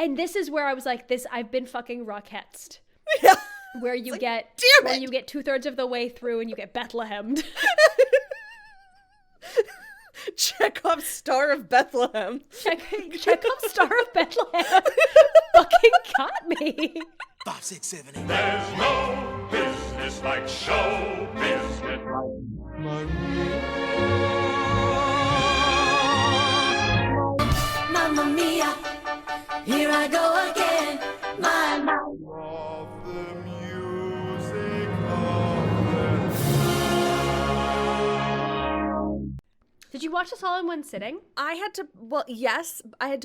And this is where I was like, I've been fucking Rocketzed. Yeah. Where you get 2/3 of the way through and you get Bethlehemed. Chekhov's Star of Bethlehem. Chekhov's Star of Bethlehem fucking got me. 5, 6, 7, 8. There's no business like show business. Mamma mia, here I go again. My Of the music Did you watch this all in one sitting? I had to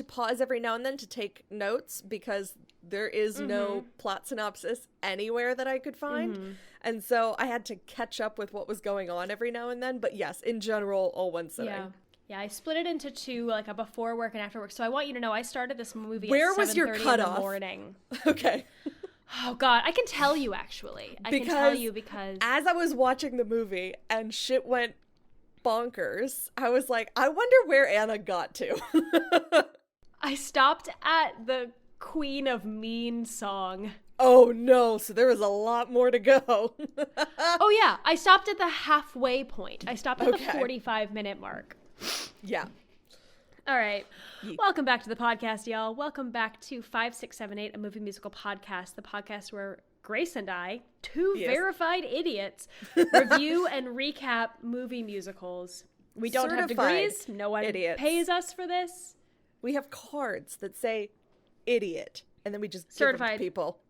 pause every now and then to take notes because there is no plot synopsis anywhere that I could find. And so I had to catch up with what was going on every now and then. But yes, in general, all one sitting. Yeah, I split it into two, like a before work and after work. So I want you to know I started this movie Where at was your 7:30 cutoff? in the morning. Okay. Oh, God. I can tell you, actually. Because as I was watching the movie and shit went bonkers, I was like, I wonder where Anna got to. I stopped at the Queen of Mean song. Oh, no. So there was a lot more to go. Oh, yeah. I stopped at the halfway point. I stopped at the 45-minute mark. Yeah. All right. Welcome back to the podcast, y'all. Welcome back to 5678, a movie musical podcast, the podcast where Grace and I, two verified idiots, review and recap movie musicals. We don't have degrees. No one pays us for this. We have cards that say idiot, and then we just give them to people.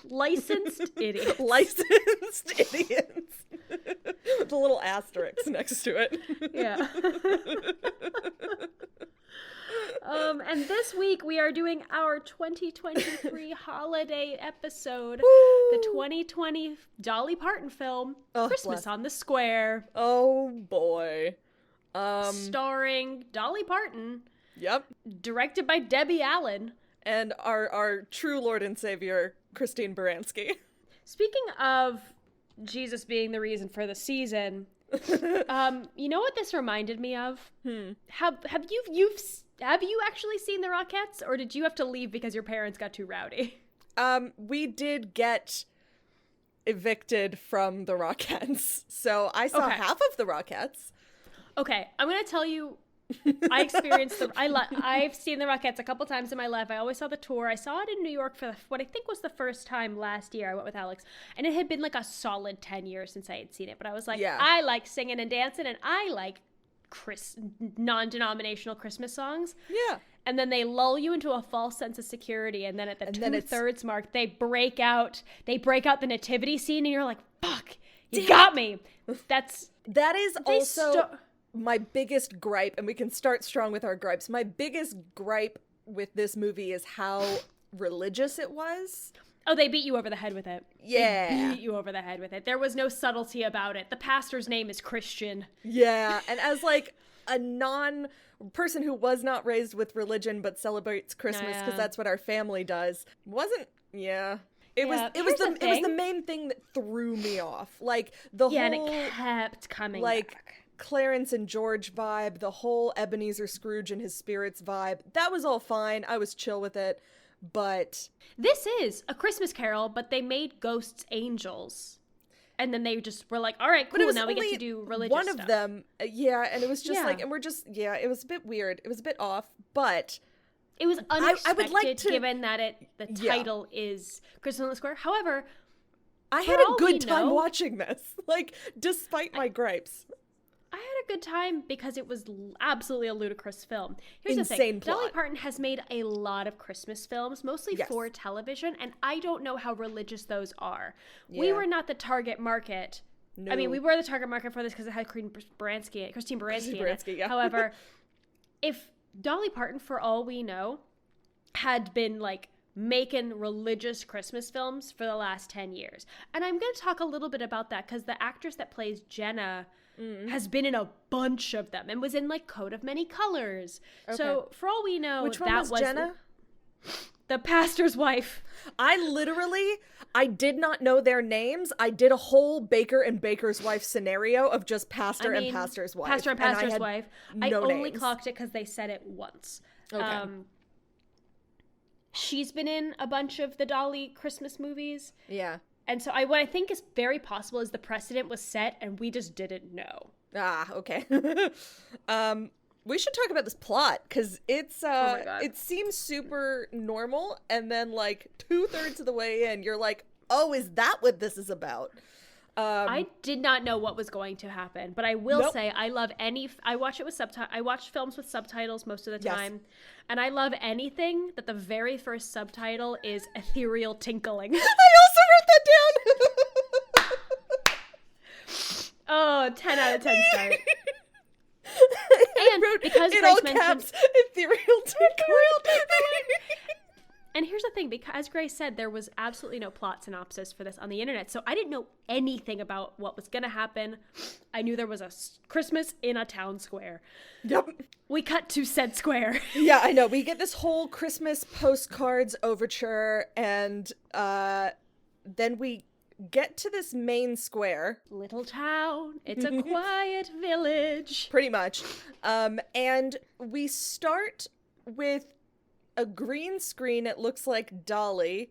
Licensed idiots. Licensed idiots. With a little asterisk next to it. Yeah. And this week we are doing our 2023 holiday episode, the 2020 Dolly Parton film, Christmas on the Square. Oh boy. Starring Dolly Parton. Yep. Directed by Debbie Allen. And our true Lord and Savior, Christine Baranski. Speaking of Jesus being the reason for the season, you know what this reminded me of? Have you actually seen the Rockettes, or did you have to leave because your parents got too rowdy? We did get evicted from the Rockettes, so I saw half of the Rockettes. Okay, I'm gonna tell you. I experienced I've seen the Rockettes a couple times in my life. I always saw the tour. I saw it in New York for what I think was the first time last year. I went with Alex, and it had been like a solid 10 years since I had seen it. But I was like, I like singing and dancing, and I like non-denominational Christmas songs. Yeah. And then they lull you into a false sense of security, and then at the 2/3 mark, they break out the nativity scene, and you're like, fuck, you got me. That is also my biggest gripe, and we can start strong with our gripes. My biggest gripe with this movie is how religious it was. Oh, they beat you over the head with it. Yeah. They beat you over the head with it. There was no subtlety about it. The pastor's name is Christian. Yeah, and as like a person who was not raised with religion but celebrates Christmas because that's what our family does, it was the main thing that threw me off. Like the whole, and it kept coming back. Clarence and George vibe, the whole Ebenezer Scrooge and his spirits vibe, that was all fine. I was chill with it, but this is a Christmas Carol, but they made ghosts angels, and then they just were like, all right, cool, now we get to do religious one stuff. Of them, and it was just like, and we're just, it was a bit weird, it was a bit off, but it was unexpected. I would like to, given that the title is Christmas on the Square. However, I had a good time watching this, like, despite my gripes. I had a good time because it was absolutely a ludicrous film. Here's Insane the thing. plot. Dolly Parton has made a lot of Christmas films, mostly for television, and I don't know how religious those are. Yeah. We were not the target market. No. I mean, we were the target market for this because it had Christine Baranski in it. Yeah. However, if Dolly Parton, for all we know, had been like making religious Christmas films for the last 10 years. And I'm going to talk a little bit about that because the actress that plays Jenna has been in a bunch of them and was in like Coat of Many Colors. Okay. So for all we know, which one was Jenna? The pastor's wife. I did not know their names. I did a whole Baker and Baker's wife scenario of just pastor and pastor's wife. Pastor and pastor's wife. I only names. clocked it because they said it once. Okay. she's been in a bunch of the Dolly Christmas movies. Yeah. And so what I think is very possible is the precedent was set and we just didn't know. Ah, okay. We should talk about this plot, because it's oh my God. It seems super normal, and then like 2/3 of the way in, you're like, oh, is that what this is about? I did not know what was going to happen, but I will say I love I watch it with I watch films with subtitles most of the time, and I love anything that the very first subtitle is ethereal tinkling. I also wrote that down. Oh, 10 out of 10 stars. And because in Grace all mentioned caps, ethereal tinkling. And here's the thing, because as Grace said, there was absolutely no plot synopsis for this on the internet, so I didn't know anything about what was going to happen. I knew there was a Christmas in a town square. Yep. We cut to said square. Yeah, I know. We get this whole Christmas postcards overture, and then we get to this main square. Little town, it's a quiet village. Pretty much. And we start with a green screen. It looks like Dolly.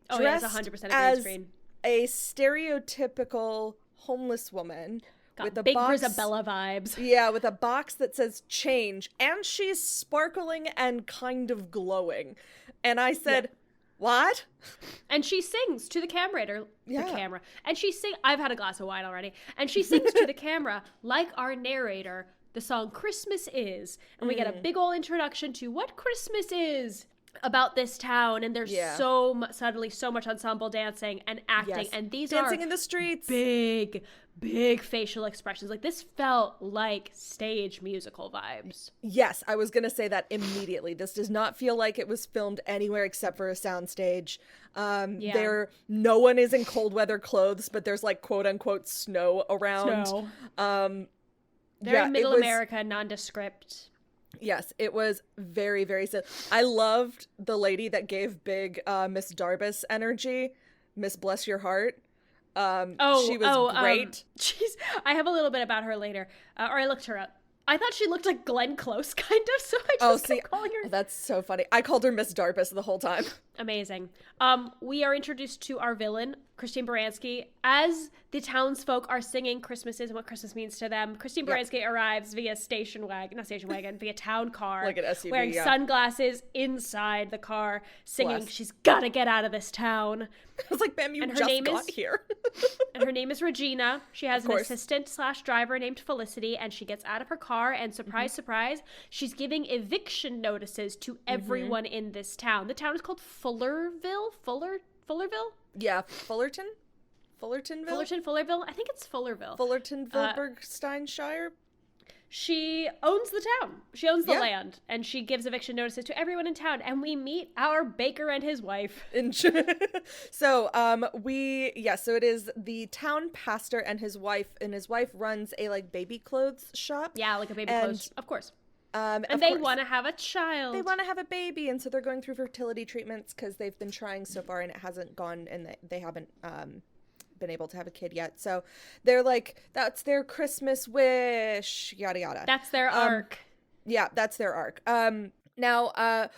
Oh, yeah, it's 100% a green screen. A stereotypical homeless woman. Got with a big box, Grisabella vibes. Yeah, with a box that says change. And she's sparkling and kind of glowing. And I said, what? And she sings to the camera. Yeah. The camera. And she sings, I've had a glass of wine already. And she sings to the camera, like our narrator, the song Christmas Is. And we get a big old introduction to what Christmas is about this town. And there's suddenly so much ensemble dancing and acting. Yes. And these dancing are in the streets. Big facial expressions. Like, this felt like stage musical vibes. Yes, I was going to say that immediately. This does not feel like it was filmed anywhere except for a soundstage. No one is in cold weather clothes, but there's like quote unquote snow around. Very middle America, nondescript. Yes, it was very, very sad. I loved the lady that gave big Miss Darbus energy. Miss Bless Your Heart. She was great. I have a little bit about her later, or I looked her up. I thought she looked like Glenn Close, kind of, so I just kept calling her. That's so funny. I called her Miss Darbus the whole time. Amazing. We are introduced to our villain, Christine Baranski, as the townsfolk are singing Christmases and what Christmas means to them. Christine Baranski arrives via via town car. Like an SUV, wearing sunglasses inside the car, singing, she's gotta get out of this town. I was like, Bam, you just got here. And her name is Regina. She has an assistant/driver named Felicity, and she gets out of her car, and surprise, surprise, she's giving eviction notices to everyone in this town. The town is called Fullerville? Fullerville? Yeah, Fullerton? Fullertonville? I think it's Fullerville. Fullertonville, Bergsteinshire? She owns the town. She owns the land, and she gives eviction notices to everyone in town, and we meet our baker and his wife. So it is the town pastor and his wife runs a like baby clothes shop. Yeah, like a baby clothes, of course. And they want to have a child. They want to have a baby, and so they're going through fertility treatments because they've been trying so far and it hasn't gone, and they haven't been able to have a kid yet. So they're like, that's their Christmas wish, yada yada. That's their arc. Yeah, that's their arc. Now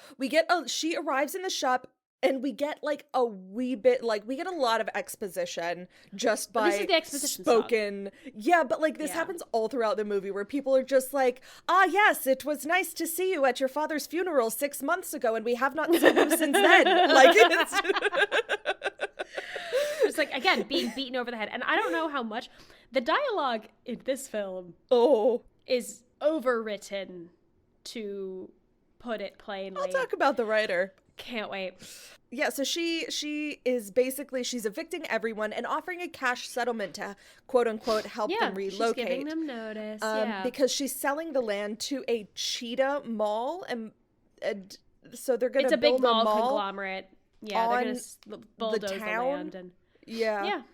she arrives in the shop, and we get like a wee bit, like we get a lot of exposition just by this is the exposition spoken song. Yeah, but like this happens all throughout the movie where people are just like, yes, it was nice to see you at your father's funeral 6 months ago, and we have not seen you since then. Like it's like, again, being beaten over the head. And I don't know how much the dialogue in this film is overwritten, to put it plainly. I'll talk about the writer. Can't wait. Yeah, so she is basically, she's evicting everyone and offering a cash settlement to quote unquote help them relocate. She's giving them notice. Because she's selling the land to a cheetah mall, and so they're going to build a mall conglomerate. Yeah, they're going to bulldoze the land and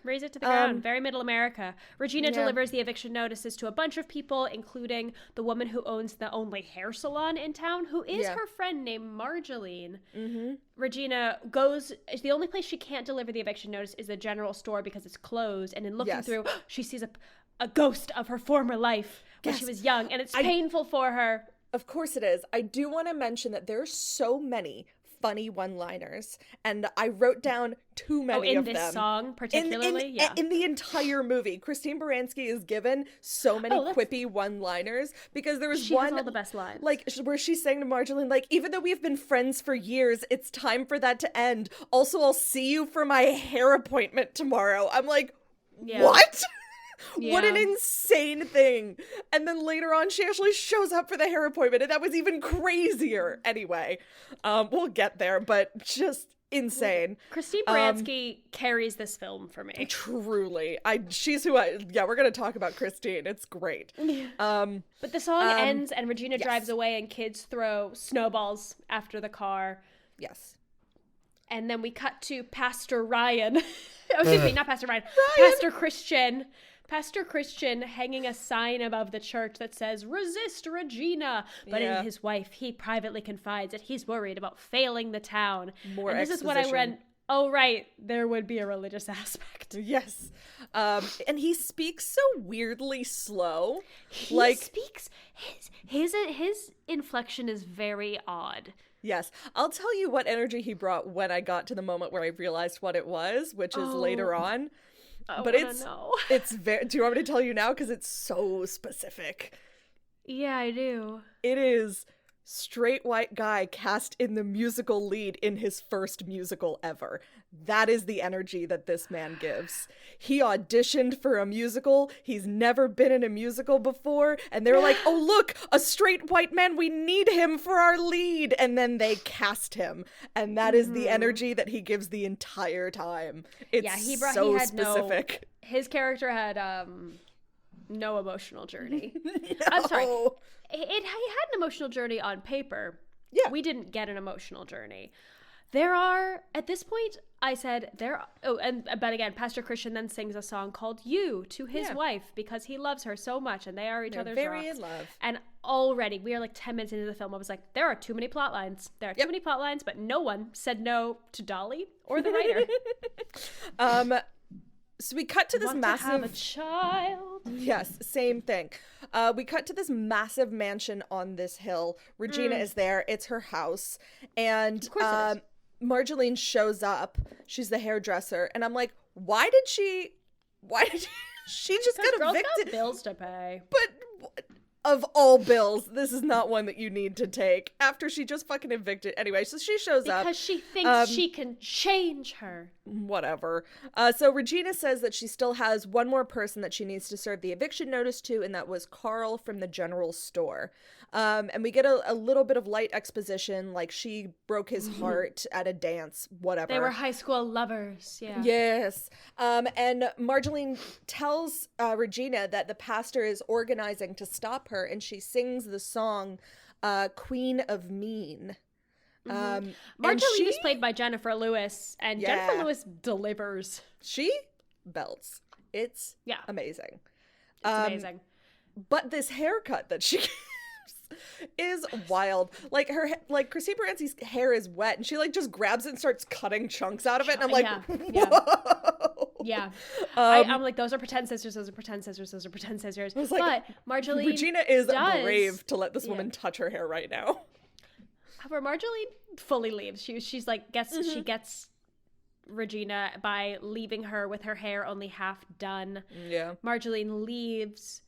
raise it to the ground. Very middle America. Regina delivers the eviction notices to a bunch of people, including the woman who owns the only hair salon in town, who is her friend named Marjolaine. Regina goes, the only place she can't deliver the eviction notice is the general store because it's closed, and in looking through, she sees a ghost of her former life when she was young, and it's painful for her. Of course it is. I do want to mention that there's so many funny one-liners, and I wrote down too many of them. In this song, particularly? In the entire movie, Christine Baranski is given so many quippy one-liners, because there was one... She has all the best lines. Like, where she's saying to Marjolaine, like, even though we've been friends for years, it's time for that to end. Also, I'll see you for my hair appointment tomorrow. I'm like, what? Yeah. What an insane thing. And then later on, she actually shows up for the hair appointment, and that was even crazier. Anyway, we'll get there, but just insane. Christine Baranski carries this film for me. Truly. She's who we're going to talk about Christine. It's great. But the song ends, and Regina drives away, and kids throw snowballs after the car. Yes. And then we cut to Pastor Ryan. Excuse me, not Pastor Ryan. Pastor Christian. Pastor Christian hanging a sign above the church that says, "Resist Regina." But in his wife, he privately confides that he's worried about failing the town. And this is what I read. Oh, right. There would be a religious aspect. Yes. And he speaks so weirdly slow. He speaks, his inflection is very odd. Yes. I'll tell you what energy he brought when I got to the moment where I realized what it was, which is later on. But it's very... Do you want me to tell you now? Because it's so specific. Yeah, I do. It is straight white guy cast in the musical lead in his first musical ever. That is the energy that this man gives. He auditioned for a musical. He's never been in a musical before. And they're like, oh, look, a straight white man. We need him for our lead. And then they cast him. And that is the energy that he gives the entire time. It's he had specific. His character had no emotional journey. No. I'm sorry. He had an emotional journey on paper. Yeah. We didn't get an emotional journey. There are, at this point, I said, but again, Pastor Christian then sings a song called You to his wife because he loves her so much and they are each other's very rocks. in love. And already, we are like 10 minutes into the film, I was like, there are too many plot lines. There are too many plot lines, but no one said no to Dolly or the writer. So we cut to this massive... to have a child. Yes, same thing. We cut to this massive mansion on this hill. Regina is there. It's her house. And of course it is. Marjolaine shows up. She's the hairdresser. And I'm like, why did she just get evicted? Got bills to pay. But of all bills, this is not one that you need to take after she just fucking evicted. Anyway, so she shows up. Because she thinks she can change her. Whatever. So Regina says that she still has one more person that she needs to serve the eviction notice to, and that was Carl from the general store. And we get a little bit of light exposition, like she broke his heart at a dance, whatever. They were high school lovers, yeah. Yes. And Marjolaine tells Regina that the pastor is organizing to stop her, and she sings the song Queen of Mean. Marjolaine is played by Jennifer Lewis, and Jennifer Lewis delivers. She belts. It's amazing. It's amazing. But this haircut that she gives is wild. Like Christine Baranski's hair is wet, and she like just grabs it and starts cutting chunks out of it, and I'm like, whoa. Yeah. I'm like, those are pretend scissors, those are pretend scissors, those are pretend scissors. Like, but Marjolaine Regina is brave to let this woman touch her hair right now. However, Marjolaine fully leaves. She's like, she gets Regina by leaving her with her hair only half done. Yeah. Marjolaine leaves.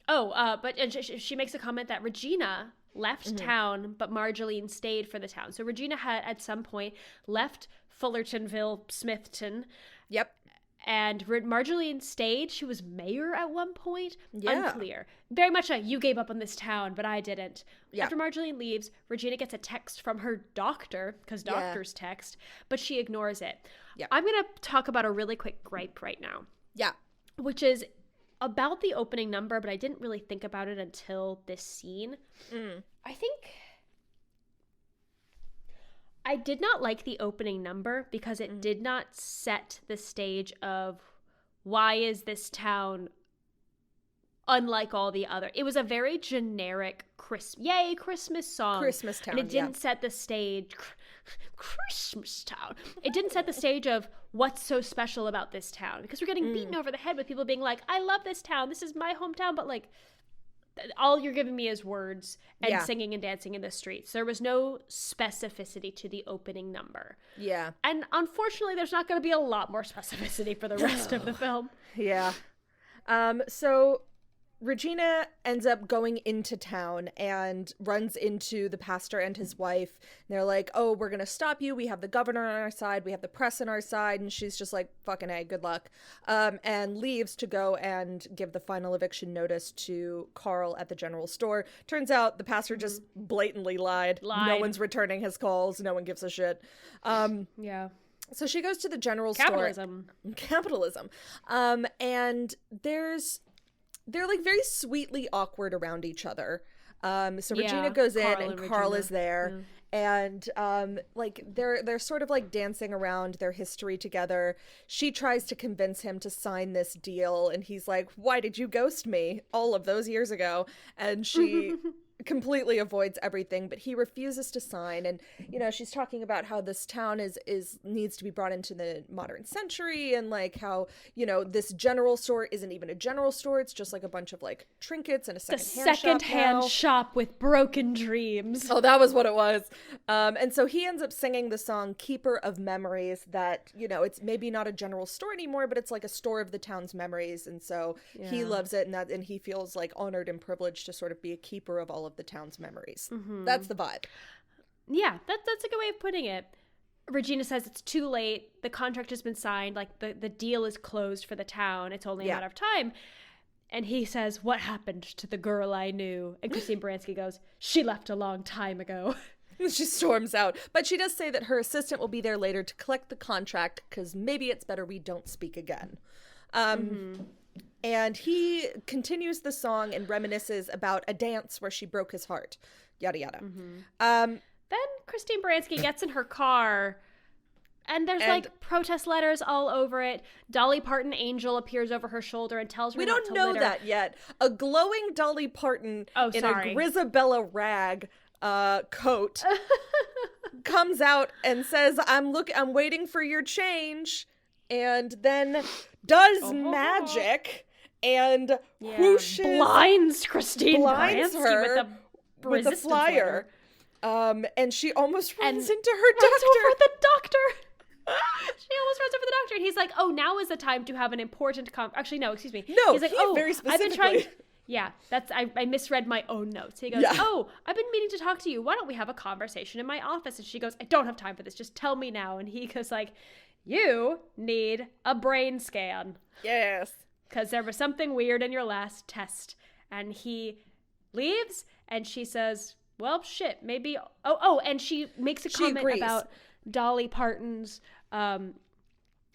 But she makes a comment that Regina left town, but Marjolaine stayed for the town. So Regina had at some point left Fullertonville, Smithton. Yep. And Marjolaine stayed. She was mayor at one point. Yeah. Unclear. Very much you gave up on this town, but I didn't. Yeah. After Marjolaine leaves, Regina gets a text from her doctor, because doctors text, but she ignores it. Yeah. I'm going to talk about a really quick gripe right now. Yeah. Which is about the opening number, but I didn't really think about it until this scene. I think I did not like the opening number because it did not set the stage of why is this town unlike all the other. It was a very generic Christmas song. Christmas town, and it didn't set the stage. Christmas town. It didn't set the stage of what's so special about this town, because we're getting beaten over the head with people being like, I love this town. This is my hometown. But like, all you're giving me is words and singing and dancing in the streets. There was no specificity to the opening number. Yeah. And unfortunately, there's not going to be a lot more specificity for the rest of the film. Yeah. So Regina ends up going into town and runs into the pastor and his wife. And they're like, oh, we're going to stop you. We have the governor on our side. We have the press on our side. And she's just like, fucking A, good luck. And leaves to go and give the final eviction notice to Carl at the general store. Turns out the pastor just blatantly lied. No one's returning his calls. No one gives a shit. Yeah. So she goes to the general store. Capitalism. And they're like very sweetly awkward around each other. So Regina goes in and Carl is there. And like they're sort of like dancing around their history together. She tries to convince him to sign this deal and he's like, why did you ghost me all of those years ago? And she completely avoids everything, but he refuses to sign. And you know, she's talking about how this town is needs to be brought into the modern century, and like how, you know, this general store isn't even a general store, it's just like a bunch of like trinkets and a second-hand shop with broken dreams. Oh, that was what it was. And so he ends up singing the song Keeper of Memories, that, you know, it's maybe not a general store anymore, but it's like a store of the town's memories. And so he loves it, and he feels like honored and privileged to sort of be a keeper of all of the town's memories. That's the vibe. Yeah, that's a good way of putting it. Regina says it's too late. The contract has been signed. Like the deal is closed for the town. It's only a matter of time. And he says, what happened to the girl I knew? And Christine Baranski goes, she left a long time ago. She storms out. But she does say that her assistant will be there later to collect the contract because maybe it's better we don't speak again. And he continues the song and reminisces about a dance where she broke his heart. Yada, yada. Then Christine Baranski gets in her car and there's like protest letters all over it. Dolly Parton angel appears over her shoulder and tells her we not don't to know litter. that yet. A glowing Dolly Parton in a Grisabella rag coat comes out and says, I'm waiting for your change, and then does magic and whooshes, blinds Christine blinds Baranski her with the flyer. And she almost runs into her doctor. Over the doctor. She almost runs over the doctor, and he's like, "Oh, now is the time to have an important Actually, no, excuse me. No, he's like, very I've been trying. specifically. Yeah, I misread my own notes. He goes, oh, I've been meaning to talk to you. Why don't we have a conversation in my office? And she goes, I don't have time for this. Just tell me now. And he goes like, you need a brain scan. Yes. Because there was something weird in your last test. And he leaves, and she says, well, shit, maybe. And she makes a comment about Dolly Parton's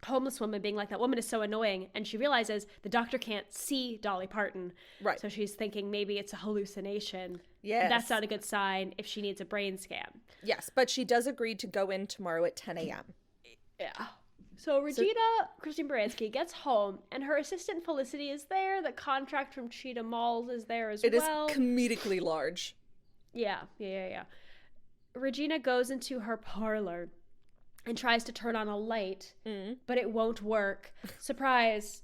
homeless woman being like, that woman is so annoying. And she realizes the doctor can't see Dolly Parton. Right. So she's thinking maybe it's a hallucination. Yes. That's not a good sign if she needs a brain scan. Yes, but she does agree to go in tomorrow at 10 a.m. Yeah. So Regina, Christine Baranski, gets home, and her assistant Felicity is there. The contract from Cheetah Malls is there as well. It is comedically large. Yeah. Regina goes into her parlor and tries to turn on a light, but it won't work. Surprise.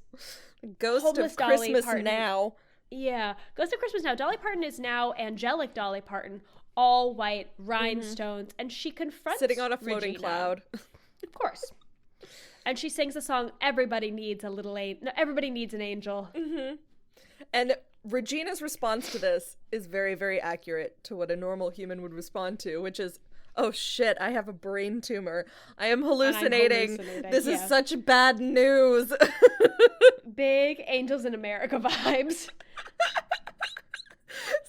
Ghost of Christmas Now. Yeah. Ghost of Christmas Now. Dolly Parton is now angelic Dolly Parton, all white, rhinestones, and she confronts sitting on a floating cloud. Of course. And she sings the song, Everybody Needs Everybody Needs an Angel. Mm-hmm. And Regina's response to this is very, very accurate to what a normal human would respond to, which is, oh shit, I have a brain tumor. I am hallucinating. This is such bad news. Big Angels in America vibes.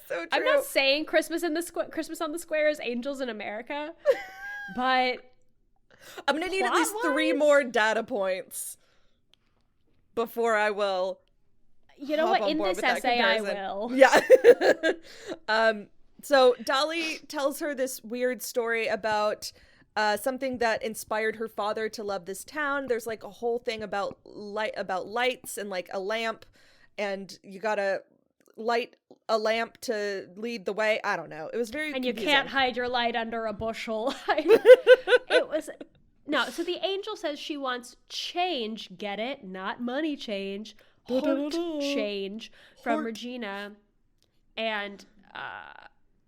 So true. I'm not saying Christmas on the Square is Angels in America, but I'm gonna need at least 3 more data points before I will. You know what? In this essay, I will. Yeah. So Dolly tells her this weird story about something that inspired her father to love this town. There's like a whole thing about lights and like a lamp, and you gotta light a lamp to lead the way. I don't know. It was very confusing. You can't hide your light under a bushel. So the angel says she wants change. Get it? Not money change. Heart change from Regina. And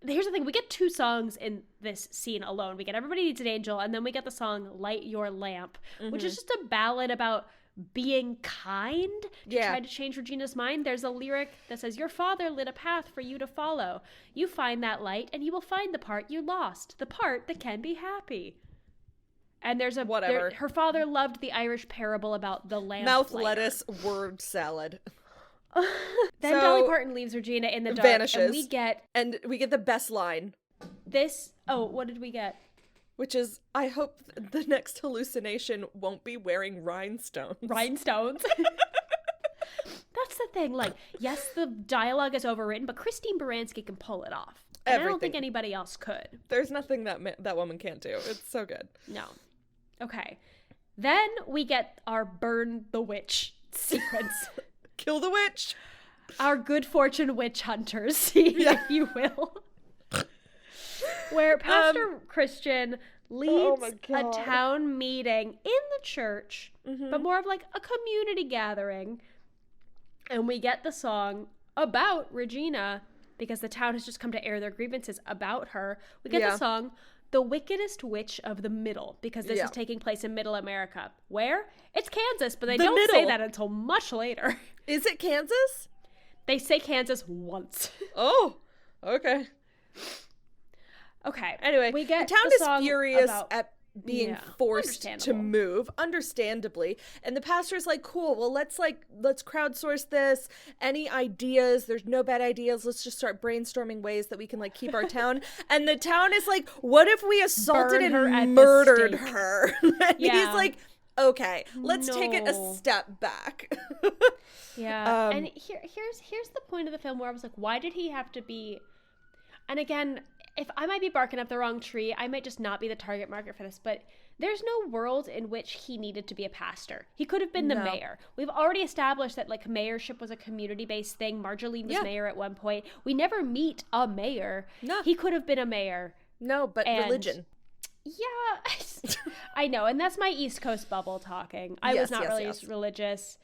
here's the thing. We get 2 songs in this scene alone. We get Everybody Needs an Angel, and then we get the song Light Your Lamp, which is just a ballad about being kind to try to change Regina's mind. There's a lyric that says, your father lit a path for you to follow. You find that light, and you will find the part you lost, the part that can be happy. And there's a her father loved the Irish parable about the lamp mouth lighter. lettuce word salad. Then Dolly Parton leaves Regina in the dark, vanishes, and we get the best line. What did we get? Which is, I hope the next hallucination won't be wearing rhinestones. Rhinestones. That's the thing. Like, yes, the dialogue is overwritten, but Christine Baranski can pull it off. And I don't think anybody else could. There's nothing that woman can't do. It's so good. No. Okay. Then we get our burn the witch sequence. Kill the witch. Our good fortune witch hunters scene, if you will. Where Pastor Christian leads a town meeting in the church, but more of like a community gathering. And we get the song about Regina, because the town has just come to air their grievances about her. We get the song, The Wickedest Witch of the Middle, because this is taking place in Middle America. Where? It's Kansas, but they don't say that until much later. Is it Kansas? They say Kansas once. Oh, okay. Okay. Anyway, we get the town is furious at being forced to move, understandably. And the pastor's like, cool, well, let's crowdsource this. Any ideas? There's no bad ideas. Let's just start brainstorming ways that we can like keep our town. And the town is like, what if we assaulted and murdered her? And he's like, okay, let's take it a step back. And here's the point of the film where I was like, why did he have to be? And again, if I might be barking up the wrong tree, I might just not be the target market for this, but there's no world in which he needed to be a pastor. He could have been the mayor. We've already established that like mayorship was a community-based thing. Marjolaine was mayor at one point. We never meet a mayor. No. He could have been a mayor. No, but religion. Yeah, I know, and that's my East Coast bubble talking. I was not really religious,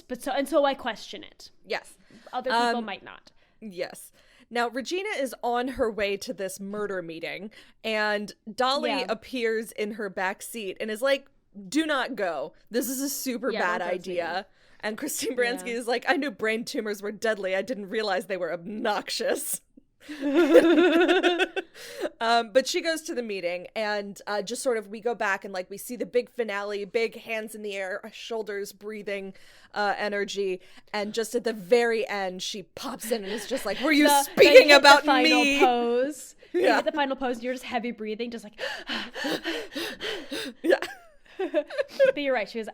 but so I question it. Yes. Other people might not. Yes. Now, Regina is on her way to this murder meeting, and Dolly appears in her back seat and is like, do not go. This is a super bad idea. And Christine Baranski is like, I knew brain tumors were deadly. I didn't realize they were obnoxious. But she goes to the meeting, and just sort of we go back and like we see the big finale, big hands in the air, shoulders breathing energy, and just at the very end she pops in and is just like, were you speaking about the me? Final pose. You get the final pose and you're just heavy breathing, just like but you're right, she was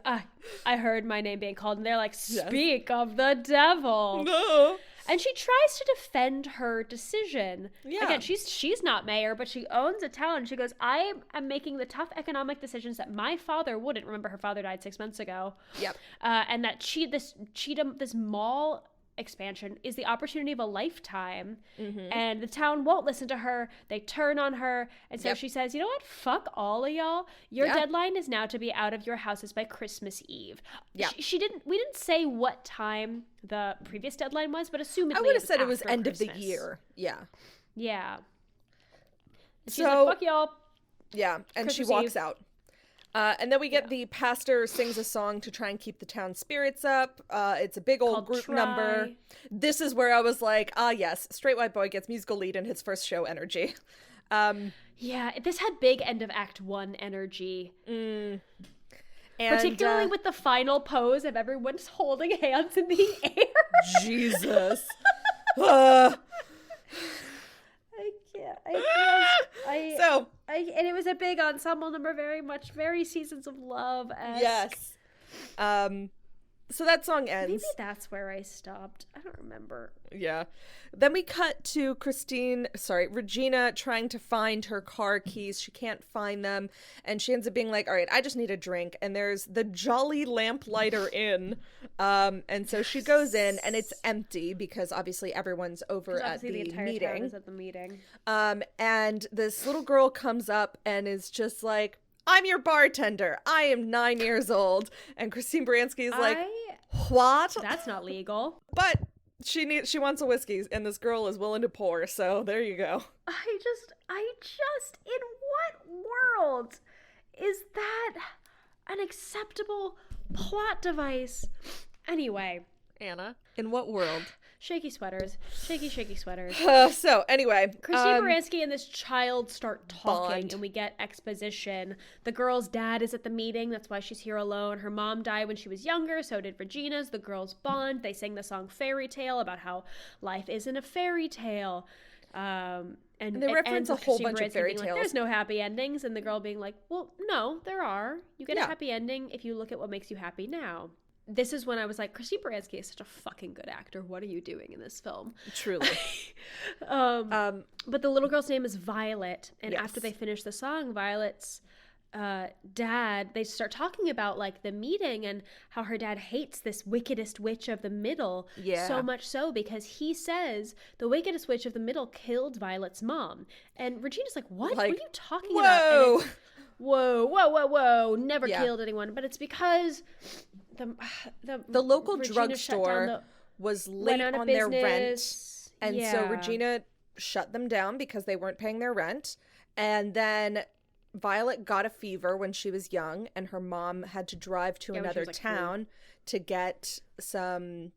I heard my name being called, and they're like, speak of the devil. No. And she tries to defend her decision. Yeah. Again, she's not mayor, but she owns a town. She goes, I am making the tough economic decisions that my father wouldn't. Remember, her father died 6 months ago. Yep. And that this mall expansion is the opportunity of a lifetime. Mm-hmm. And the town won't listen to her. They turn on her. And so she says, you know what? Fuck all of y'all. Your deadline is now to be out of your houses by Christmas Eve. Yeah. We didn't say what time the previous deadline was, but assumedly I would have said it was end Christmas. of the year. Yeah. Yeah. She's like, fuck y'all. Yeah. And Christmas she walks Eve. out. And then we get the pastor sings a song to try and keep the town spirits up. It's a big old group number. This is where I was like, yes, straight white boy gets musical lead in his first show energy. Yeah, this had big end of Act 1 energy. And, particularly with the final pose of everyone just holding hands in the air. Jesus. And it was a big ensemble number, very Seasons of Love. Yes. So that song ends. Maybe that's where I stopped. I don't remember. Yeah. Then we cut to Regina trying to find her car keys. She can't find them. And she ends up being like, all right, I just need a drink. And there's the Jolly Lamplighter Inn. And so she goes in and it's empty because obviously everyone's over at the meeting. Town is at the meeting. And this little girl comes up and is just like, I'm your bartender. I am 9 years old. And Christine Baranski is like, what? That's not legal. But She wants a whiskey, and this girl is willing to pour, so there you go. I just, in what world is that an acceptable plot device? Anyway. Anna, in what world? Shaky sweaters. Shaky sweaters. So, anyway. Christine Baranski and this child start talking, bond. and we get exposition. The girl's dad is at the meeting. That's why she's here alone. Her mom died when she was younger. So did Regina's. The girls bond. They sing the song Fairy Tale about how life isn't a fairy tale. And they reference a whole bunch of fairy tales. Like, there's no happy endings. And the girl being like, well, no, there are. You get a happy ending if you look at what makes you happy now. This is when I was like, Christine Baranski is such a fucking good actor. What are you doing in this film? Truly. But the little girl's name is Violet. And after they finish the song, Violet's dad, they start talking about like the meeting and how her dad hates this wickedest witch of the middle. Yeah. So much so because he says the wickedest witch of the middle killed Violet's mom. And Regina's like, what? What are you talking about? And it's, whoa. Never killed anyone. But it's because the local Regina drugstore was late on their rent. And so Regina shut them down because they weren't paying their rent. And then Violet got a fever when she was young, and her mom had to drive to another town to get some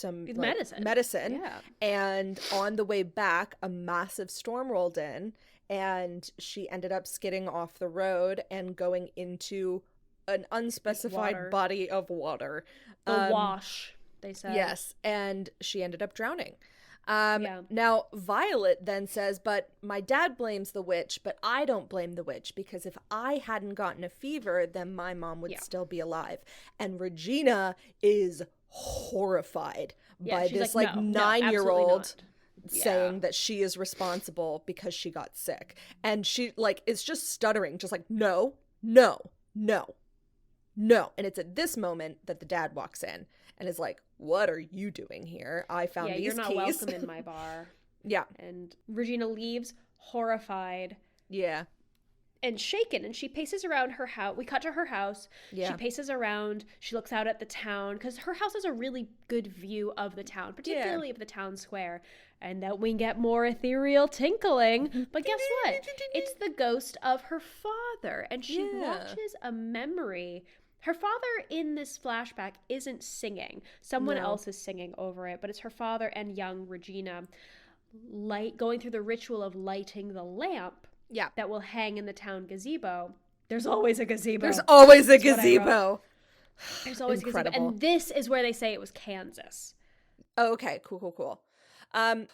medicine. Yeah. And on the way back, a massive storm rolled in, and she ended up skidding off the road and going into an unspecified body of water. The wash, they said. Yes, and she ended up drowning. Now, Violet then says, but my dad blames the witch, but I don't blame the witch, because if I hadn't gotten a fever, then my mom would still be alive. And Regina is horrified by this like 9-year-old saying that she is responsible because she got sick. And she like is just stuttering, just like, no. And it's at this moment that the dad walks in and is like, what are you doing here? I found these keys. You're not welcome in my bar. Yeah. And Regina leaves horrified. Yeah. And shaken, and she paces around her house. We cut to her house. Yeah. She paces around. She looks out at the town, because her house has a really good view of the town, particularly of the town square. And that we get more ethereal tinkling. But guess what? It's the ghost of her father, and she watches a memory. Her father in this flashback isn't singing. Someone else is singing over it, but it's her father and young Regina going through the ritual of lighting the lamp that will hang in the town gazebo. There's always a gazebo. There's always a gazebo. There's always a gazebo. And this is where they say it was Kansas. Oh, okay, cool.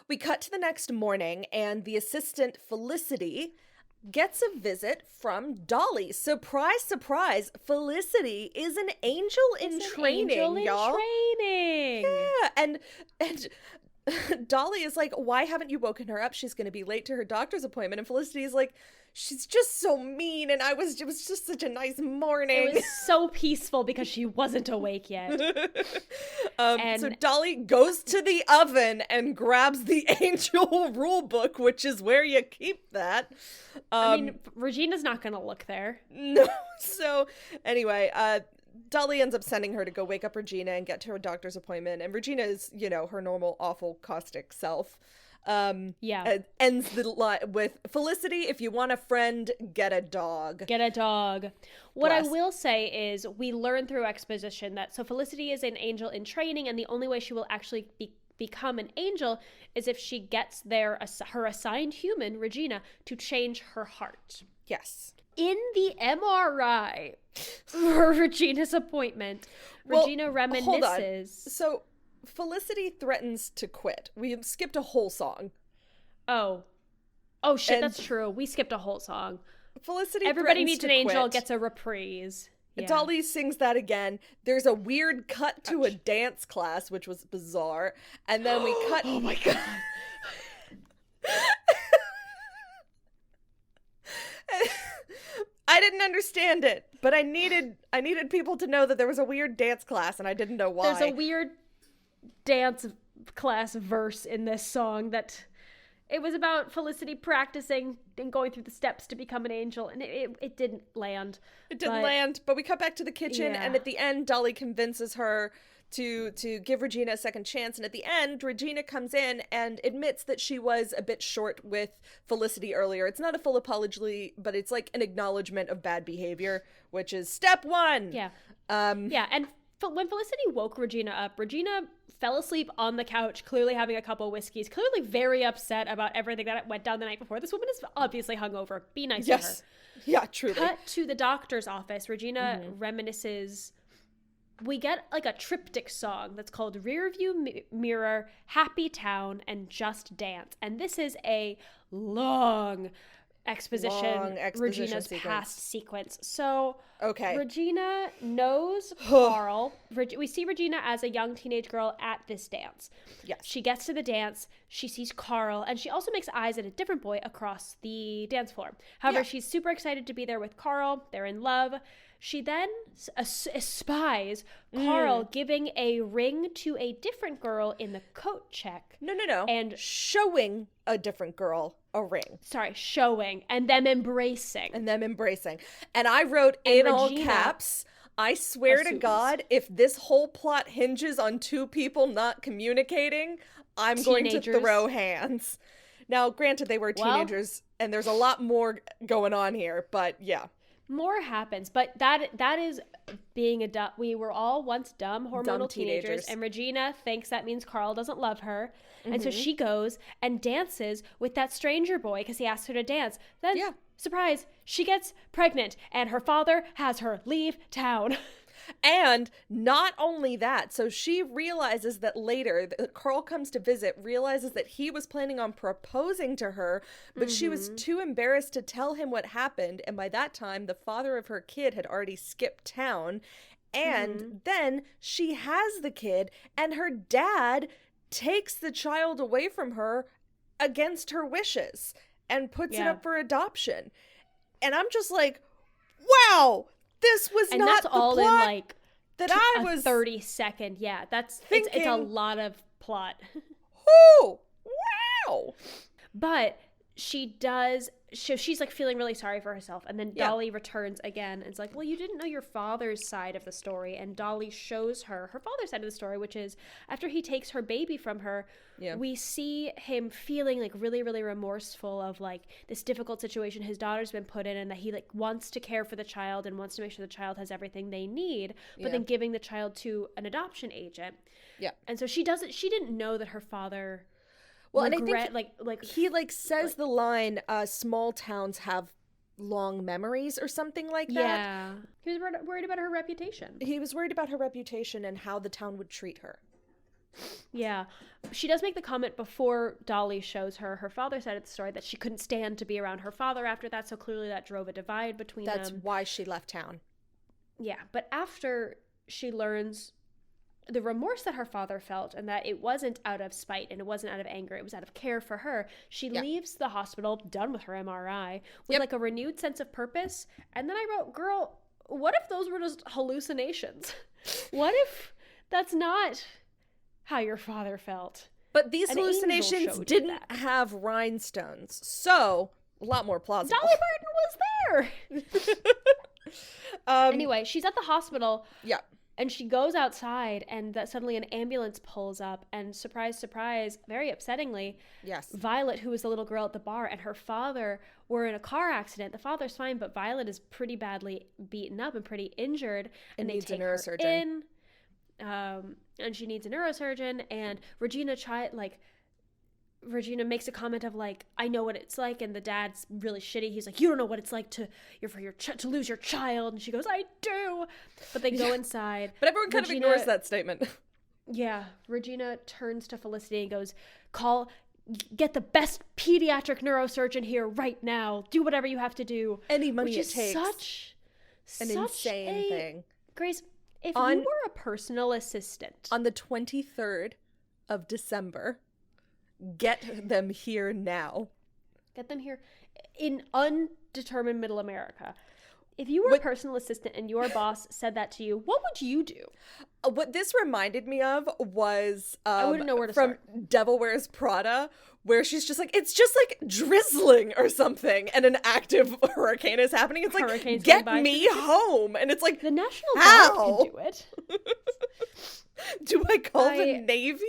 We cut to the next morning, and the assistant Felicity gets a visit from Dolly. Surprise, surprise. Felicity is an angel in training, y'all. Yeah, and Dolly is like, why haven't you woken her up? She's going to be late to her doctor's appointment. And Felicity is like, she's just so mean, and it was just such a nice morning. It was so peaceful because she wasn't awake yet. So Dolly goes to the oven and grabs the angel rule book, which is where you keep that. I mean, Regina's not going to look there. No. So anyway, Dolly ends up sending her to go wake up Regina and get to her doctor's appointment. And Regina is, her normal, awful, caustic self. Ends the line with, Felicity, if you want a friend, get a dog. What I will say is we learn through exposition that Felicity is an angel in training, and the only way she will actually become an angel is if she gets her assigned human, Regina, to change her heart. Yes. In the MRI for Regina's appointment, Regina reminisces. Hold on. So Felicity threatens to quit. We skipped a whole song. Oh shit, that's true. We skipped a whole song. Felicity Everybody Needs an Angel quit. Gets a reprise. Yeah. Dolly sings that again. There's a weird cut to a dance class, which was bizarre. And then we cut. Oh my god. I didn't understand it, but I needed people to know that there was a weird dance class, and I didn't know why. There's a weird dance class verse in this song that it was about Felicity practicing and going through the steps to become an angel, and it didn't land. It didn't land, but we cut back to the kitchen, and at the end, Dolly convinces her to give Regina a second chance. And at the end, Regina comes in and admits that she was a bit short with Felicity earlier. It's not a full apology, but it's like an acknowledgement of bad behavior, which is step one. Yeah. Yeah. And when Felicity woke Regina up, Regina fell asleep on the couch, clearly having a couple whiskeys, clearly very upset about everything that went down the night before. This woman is obviously hungover. Be nice to her. Yeah, truly. Cut to the doctor's office. Regina reminisces. We get like a triptych song that's called Rearview Mirror, Happy Town, and Just Dance. And this is a long exposition Regina's sequence. past sequence. So okay, Regina knows Carl. We see Regina as a young teenage girl at this dance. Yes. She gets to the dance, she sees Carl, and she also makes eyes at a different boy across the dance floor. However, she's super excited to be there with Carl. They're in love. She then espies Carl giving a ring to a different girl in the coat check. No. And showing a different girl a ring. Sorry, showing. And them embracing. And I wrote in all caps, I swear to God, if this whole plot hinges on two people not communicating, I'm going to throw hands. Now, granted, they were teenagers, and there's a lot more going on here, but yeah. More happens, but that is being a dumb. We were all once dumb hormonal teenagers, and Regina thinks that means Carl doesn't love her, and so she goes and dances with that stranger boy because he asked her to dance. Then, surprise, she gets pregnant, and her father has her leave town. And not only that, so she realizes that later, Carl comes to visit, realizes that he was planning on proposing to her, but she was too embarrassed to tell him what happened. And by that time, the father of her kid had already skipped town. And then she has the kid, and her dad takes the child away from her against her wishes and puts it up for adoption. And I'm just like, wow! This was not that's the all plot in like that I was 30-second. Yeah, it's a lot of plot. Oh, wow! But she does. She's like feeling really sorry for herself, and then Dolly returns again and it's like, well, you didn't know your father's side of the story. And Dolly shows her father's side of the story, which is after he takes her baby from her, we see him feeling like really, really remorseful of like this difficult situation his daughter's been put in, and that he like wants to care for the child and wants to make sure the child has everything they need, but then giving the child to an adoption agent. Yeah. And so she didn't know that her father. Well, and I think he says the line, small towns have long memories or something like that. Yeah. He was worried about her reputation. He was worried about her reputation and how the town would treat her. Yeah. She does make the comment before Dolly shows her father's side of the story that she couldn't stand to be around her father after that, so clearly that drove a divide between them. That's why she left town. Yeah, but after she learns the remorse that her father felt, and that it wasn't out of spite and it wasn't out of anger, it was out of care for her, she leaves the hospital, done with her MRI, with like a renewed sense of purpose. And then I wrote, girl, what if those were just hallucinations? What if that's not how your father felt? But these hallucinations didn't have rhinestones, so a lot more plausible. Dolly Parton was there! Anyway, she's at the hospital. Yeah. And she goes outside, and suddenly an ambulance pulls up, and surprise, surprise, very upsettingly, Violet, who was the little girl at the bar, and her father were in a car accident. The father's fine, but Violet is pretty badly beaten up and pretty injured, and they take her in, and she needs a neurosurgeon, and Regina makes a comment of like, I know what it's like, and the dad's really shitty. He's like, you don't know what it's like to lose your child, and she goes, I do. But they go inside. But everyone kind of ignores that statement. Yeah, Regina turns to Felicity and goes, get the best pediatric neurosurgeon here right now. Do whatever you have to do. Any money it takes. Such an insane thing. Grace, if you were a personal assistant on the 23rd of December. Get them here now. Get them here in undetermined middle America. If you were a personal assistant and your boss said that to you, what would you do? What this reminded me of was I wouldn't know where to from start. Devil Wears Prada, where she's just like, it's just like drizzling or something, and an active hurricane is happening. It's like, get me home. And it's like, the National Guard can do it. Do I call the Navy?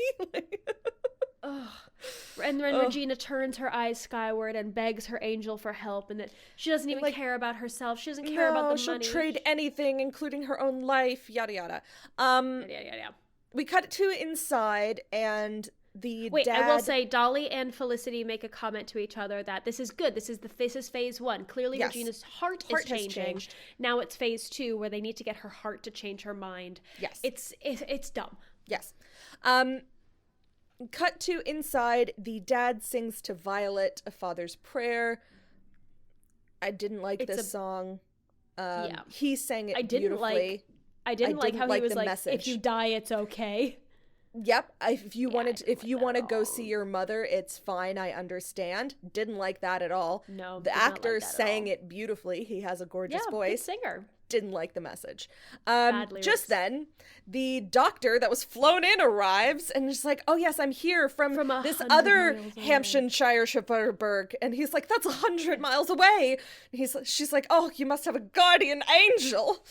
And then Regina turns her eyes skyward and begs her angel for help, and that she doesn't even care about herself. She doesn't care about the money. She'll trade anything, including her own life, yada yada. Yada. We cut to inside, and the Wait, dad... I will say Dolly and Felicity make a comment to each other that this is good. This is phase 1. Clearly Regina's heart is changing. Now it's phase 2 where they need to get her heart to change her mind. Yes. It's dumb. Yes. Cut to inside, the dad sings to Violet a father's prayer. I didn't like this song. He sang it beautifully. I didn't like how he was like, message. If you die, it's okay. Yep. If you want to go see your mother, it's fine. I understand. Didn't like that at all. No. The actor sang it beautifully. He has a gorgeous voice. Good singer. Didn't like the message. Just then, the doctor that was flown in arrives and is like, "Oh yes, I'm here from this other Hampshire Burg," and he's like, "That's 100 miles away." She's like, "Oh, you must have a guardian angel."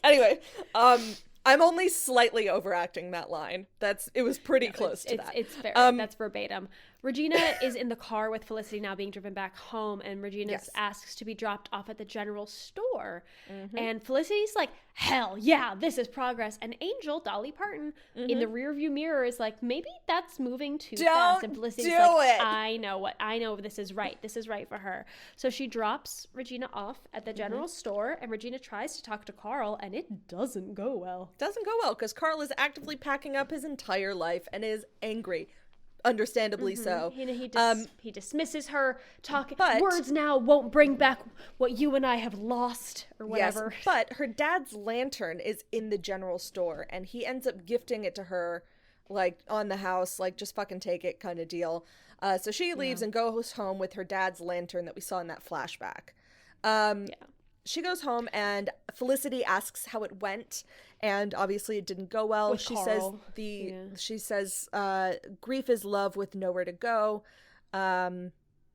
Anyway, I'm only slightly overacting that line. It was pretty close to that. It's fair. That's verbatim. Regina is in the car with Felicity now being driven back home, and Regina asks to be dropped off at the general store. Mm-hmm. And Felicity's like, hell yeah, this is progress. And Angel, Dolly Parton, in the rearview mirror is like, maybe that's moving too fast. And Felicity's like, I know this is right. This is right for her. So she drops Regina off at the general store, and Regina tries to talk to Carl, and it doesn't go well. Doesn't go well, because Carl is actively packing up his entire life and is angry. Understandably so. He dismisses her talking. Words now won't bring back what you and I have lost, or whatever. Yes, but her dad's lantern is in the general store, and he ends up gifting it to her, like, on the house, like, just fucking take it kind of deal. So she leaves and goes home with her dad's lantern that we saw in that flashback. She goes home, and Felicity asks how it went, and obviously it didn't go well. She says grief is love with nowhere to go,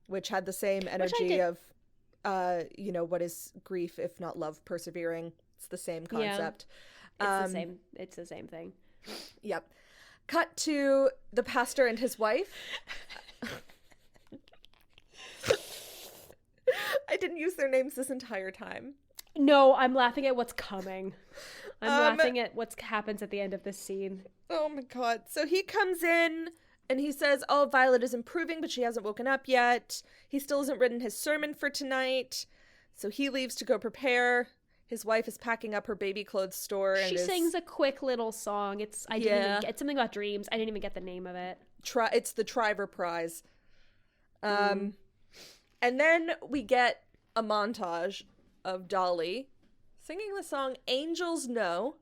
which had the same energy of what is grief if not love persevering. It's the same concept. It's the same thing. Yep. Cut to the pastor and his wife. I didn't use their names this entire time. No, I'm laughing at what's coming. I'm laughing at what happens at the end of this scene. Oh my god. So he comes in and he says, "Oh, Violet is improving, but she hasn't woken up yet. He still hasn't written his sermon for tonight." So he leaves to go prepare. His wife is packing up her baby clothes store. She sings a quick little song. It's something about dreams. I didn't even get the name of it. It's the Triver Prize. And then we get a montage of Dolly singing the song Angels Know,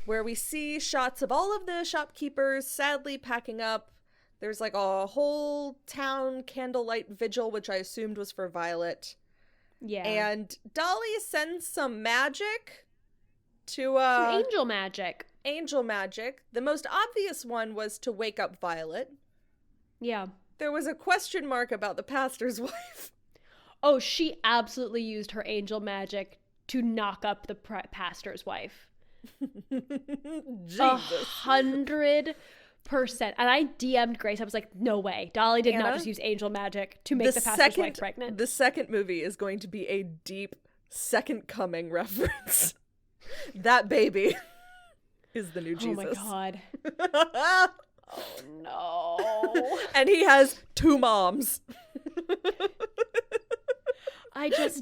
where we see shots of all of the shopkeepers sadly packing up. There's like a whole town candlelight vigil, which I assumed was for Violet. Yeah. And Dolly sends some magic to angel magic. Angel magic. The most obvious one was to wake up Violet. Yeah. There was a question mark about the pastor's wife. Oh, she absolutely used her angel magic to knock up the pastor's wife. Jesus. 100%. And I DM'd Grace. I was like, no way. Dolly did not just use angel magic to make the pastor's wife pregnant. The second movie is going to be a deep Second Coming reference. That baby is the new Jesus. Oh my god. Oh no. And he has 2 moms.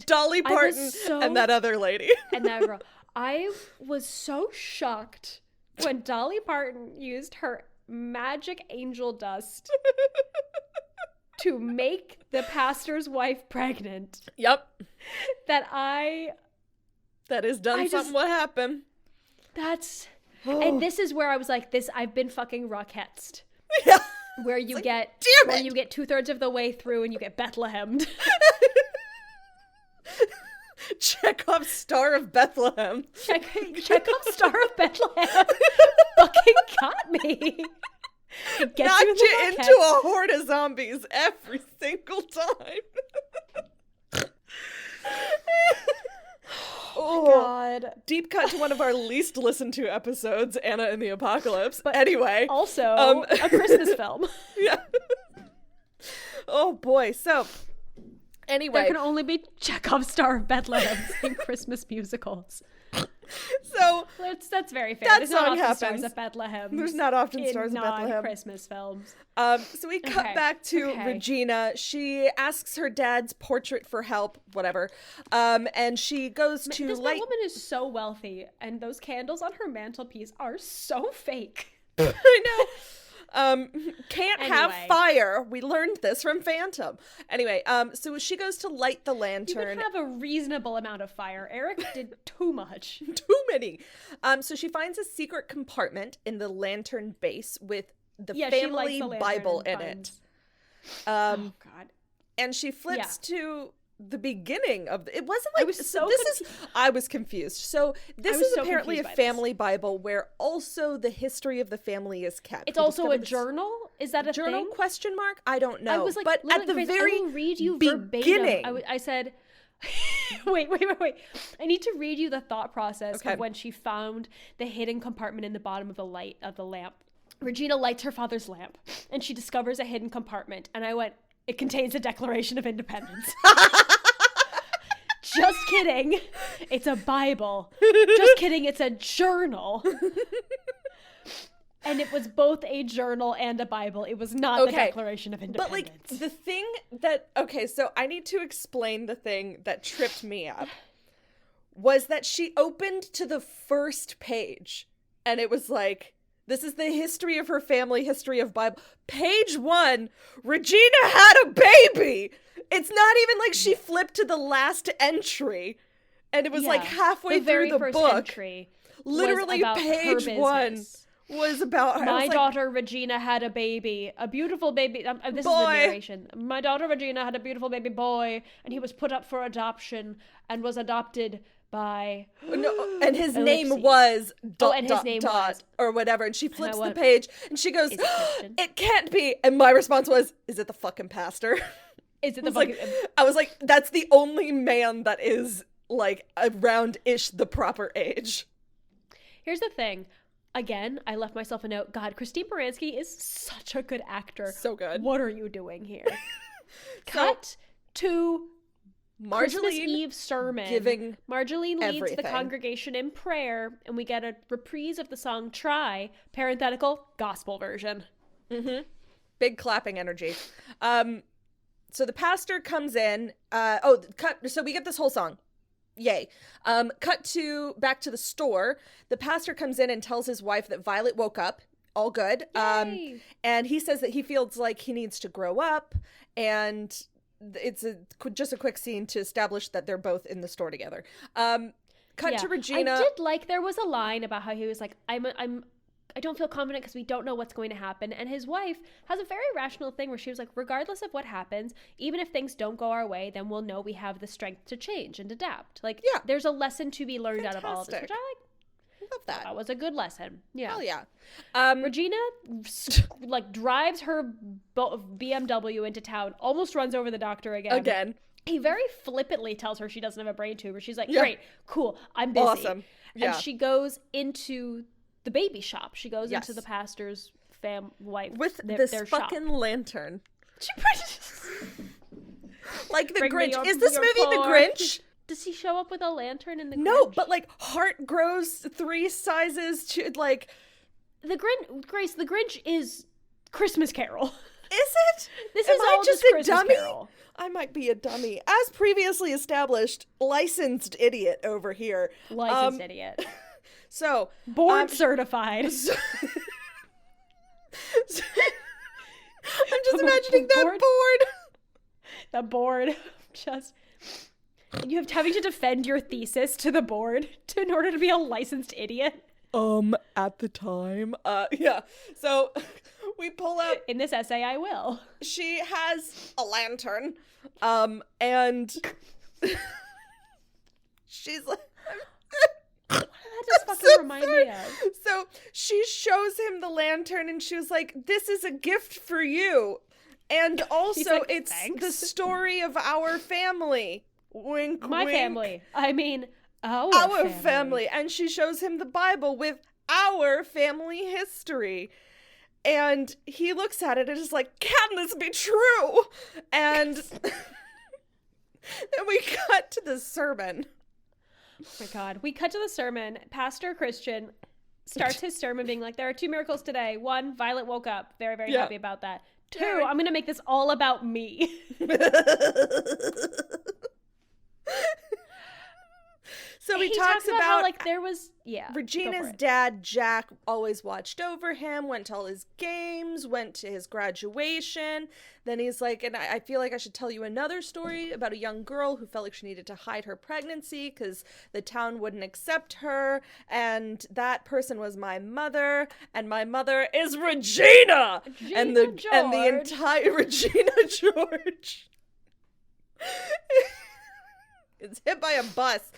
Dolly Parton and that other lady. And that girl. I was so shocked when Dolly Parton used her magic angel dust to make the pastor's wife pregnant. Yep. That is done something what happened. And this is where I was like, I've been fucking Rocketzed. Yeah. Where you get 2/3 of the way through and you get Bethlehemed. Chekhov's Star of Bethlehem. Chekhov's Star of Bethlehem fucking got me. Knocked you into a horde of zombies every single time. Oh said... Deep cut to one of our least listened to episodes, Anna and the Apocalypse. But anyway. Also, a Christmas film. Yeah. Oh, boy. So, anyway. There can only be Chekhov's Star of Bethlehem in Christmas musicals. So that's very fair. That There's song not often happens. Stars of Bethlehem. There's not often Stars of Bethlehem. Christmas films. So we cut back to Regina. She asks her dad's portrait for help, whatever. And she goes to this woman is so wealthy, and those candles on her mantelpiece are so fake. I know. Can't have fire. We learned this from Phantom. Anyway, so she goes to light the lantern. You can have a reasonable amount of fire. Eric did too much. Too many. So she finds a secret compartment in the lantern base with the family Bible in it. Oh God. And she flips to the beginning of it wasn't like I was confused. So this is apparently a family Bible where also the history of the family is kept. It's also a journal. Is that a journal thing? Question mark? I don't know. I was like, but at the very I will read you beginning, verbatim. I said, wait. I need to read you the thought process of when she found the hidden compartment in the bottom of the lamp. Regina lights her father's lamp, and she discovers a hidden compartment. And I went, it contains the Declaration of Independence. Just kidding. It's a Bible. Just kidding. It's a journal. And it was both a journal and a Bible. It was not the Declaration of Independence. But like the thing that, so I need to explain the thing that tripped me up was that she opened to the first page and it was like, this is the history of her family, history of Bible. Page 1, Regina had a baby. It's not even like she flipped to the last entry. And it was like halfway through the book. Entry literally page 1 was about her. My daughter Regina had a baby, a beautiful baby. This is the narration. My daughter Regina had a beautiful baby boy, and he was put up for adoption and was adopted by and his name was or whatever, and she flips the page and she goes, it can't be, and my response was, is it the fucking pastor? Is it the fucking I was like, that's the only man that is like around-ish the proper age. Here's the thing. Again, I left myself a note. God, Christine Baranski is such a good actor. So good. What are you doing here? Cut to Christmas Eve sermon. Marjolaine leads the congregation in prayer, and we get a reprise of the song Try, parenthetical, gospel version. Mm-hmm. Big clapping energy. So the pastor comes in. So we get this whole song. Yay. Cut back to the store. The pastor comes in and tells his wife that Violet woke up. All good. Yay. And he says that he feels like he needs to grow up, and it's just a quick scene to establish that they're both in the store together. Cut to Regina. I did like there was a line about how he was like, I don't feel confident because we don't know what's going to happen. And his wife has a very rational thing where she was like, regardless of what happens, even if things don't go our way, then we'll know we have the strength to change and adapt. Like, there's a lesson to be learned out of all of this, which I like. Love that. That was a good lesson. Yeah. Hell yeah. Regina drives her BMW into town, almost runs over the doctor again. He very flippantly tells her she doesn't have a brain tumor. She's like, great, cool, I'm busy. Awesome. Yeah. And she goes into the baby shop. She goes into the pastor's wife with this fucking lantern. Like the Grinch. Is this movie The Grinch? Does he show up with a lantern in the Grinch? No, but like heart grows 3 sizes to like the Grinch. Grace, the Grinch is Christmas Carol. Is it? This is all just Christmas dummy? Carol. I might be a dummy. As previously established, licensed idiot over here. Licensed idiot. So board certified. I'm just imagining that board. The board. Just you have having to defend your thesis to the board in order to be a licensed idiot. At the time. Yeah. So we pull out in this essay I will. She has a lantern. And she's like what did that just fucking remind me of? So she shows him the lantern and she was like, this is a gift for you. And also it's thanks. the story of our family. Wink, My wink. family. I mean, Our family. And she shows him the Bible with our family history. And he looks at it and is like, can this be true? And then we cut to the sermon. Oh my God. We cut to the sermon. Pastor Christian starts his sermon being like, there are 2 miracles today. 1, Violet woke up. Very, very happy about that. 2, I'm going to make this all about me. So he talks about how, like, there was, Regina's dad, Jack, always watched over him, went to all his games, went to his graduation. Then he's like, and I feel like I should tell you another story about a young girl who felt like she needed to hide her pregnancy because the town wouldn't accept her. And that person was my mother, and my mother is Regina! And the entire Regina George. It's hit by a bus.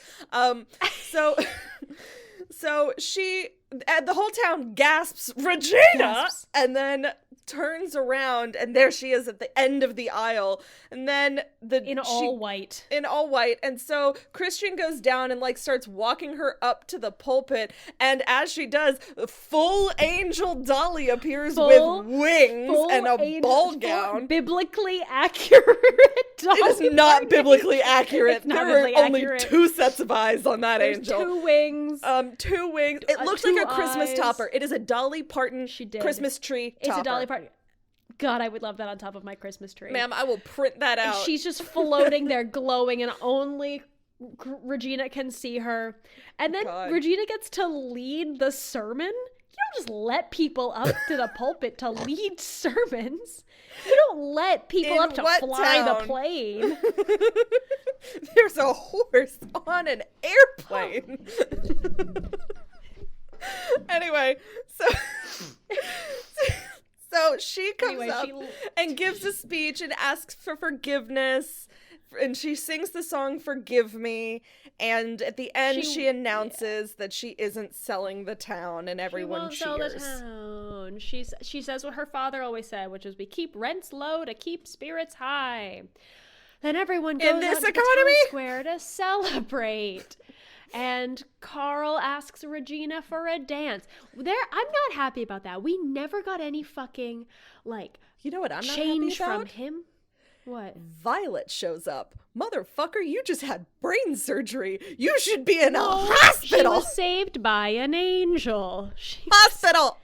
So she, the whole town gasps, Regina! And then turns around, and there she is at the end of the aisle. And then in all white. And so Christian goes down and like starts walking her up to the pulpit. And as she does, full angel Dolly appears with wings and a ball gown. Biblically accurate Dolly. It is not biblically accurate. There are only accurate. 2 sets of eyes on that There's angel. 2 wings. 2 wings. It looks like a Christmas topper. It is a Dolly Parton Christmas tree topper. It's a Dolly Parton. God, I would love that on top of my Christmas tree. Ma'am, I will print that out. And she's just floating there, glowing, and only Regina can see her. And then Regina gets to lead the sermon. You don't just let people up to the pulpit to lead sermons. You don't let people up to fly the plane. There's a horse on an airplane. Anyway, so she comes up and gives a speech and asks for forgiveness, and she sings the song Forgive Me, and at the end she announces that she isn't selling the town, and everyone cheers. She won't sell the town. She says what her father always said, which was, we keep rents low to keep spirits high. Then everyone goes out to the town square to celebrate. And Carl asks Regina for a dance. I'm not happy about that. We never got any fucking, like, you know what I'm change not happy about? From him. What? Violet shows up. Motherfucker, you just had brain surgery. You should be in a hospital. She was saved by an angel. Hospital!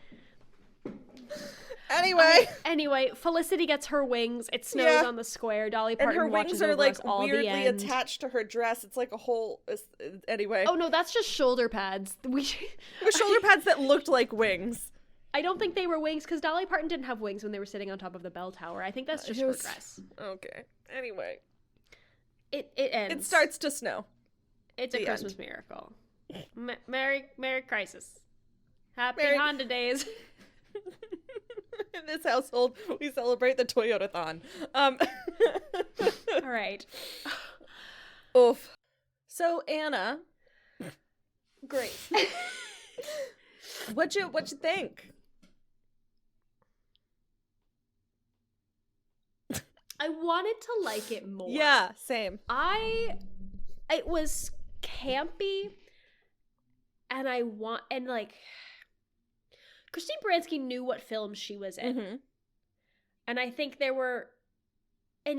Anyway, Felicity gets her wings. It snows on the square. Dolly Parton and her watches wings are over like us all weirdly the end. attached to her dress. It's like a whole. Anyway. Oh no, that's just shoulder pads. Shoulder pads that looked like wings. I don't think they were wings because Dolly Parton didn't have wings when they were sitting on top of the bell tower. I think that's just her dress. Okay. Anyway, it ends. It starts to snow. It's a Christmas miracle. Merry Crisis. Happy Honda days. In this household, we celebrate the Toyota-thon. All right. Oof. So Anna, great. What'd you think? I wanted to like it more. Yeah, same. It was campy, and Christine Baranski knew what films she was in. Mm-hmm. And I think it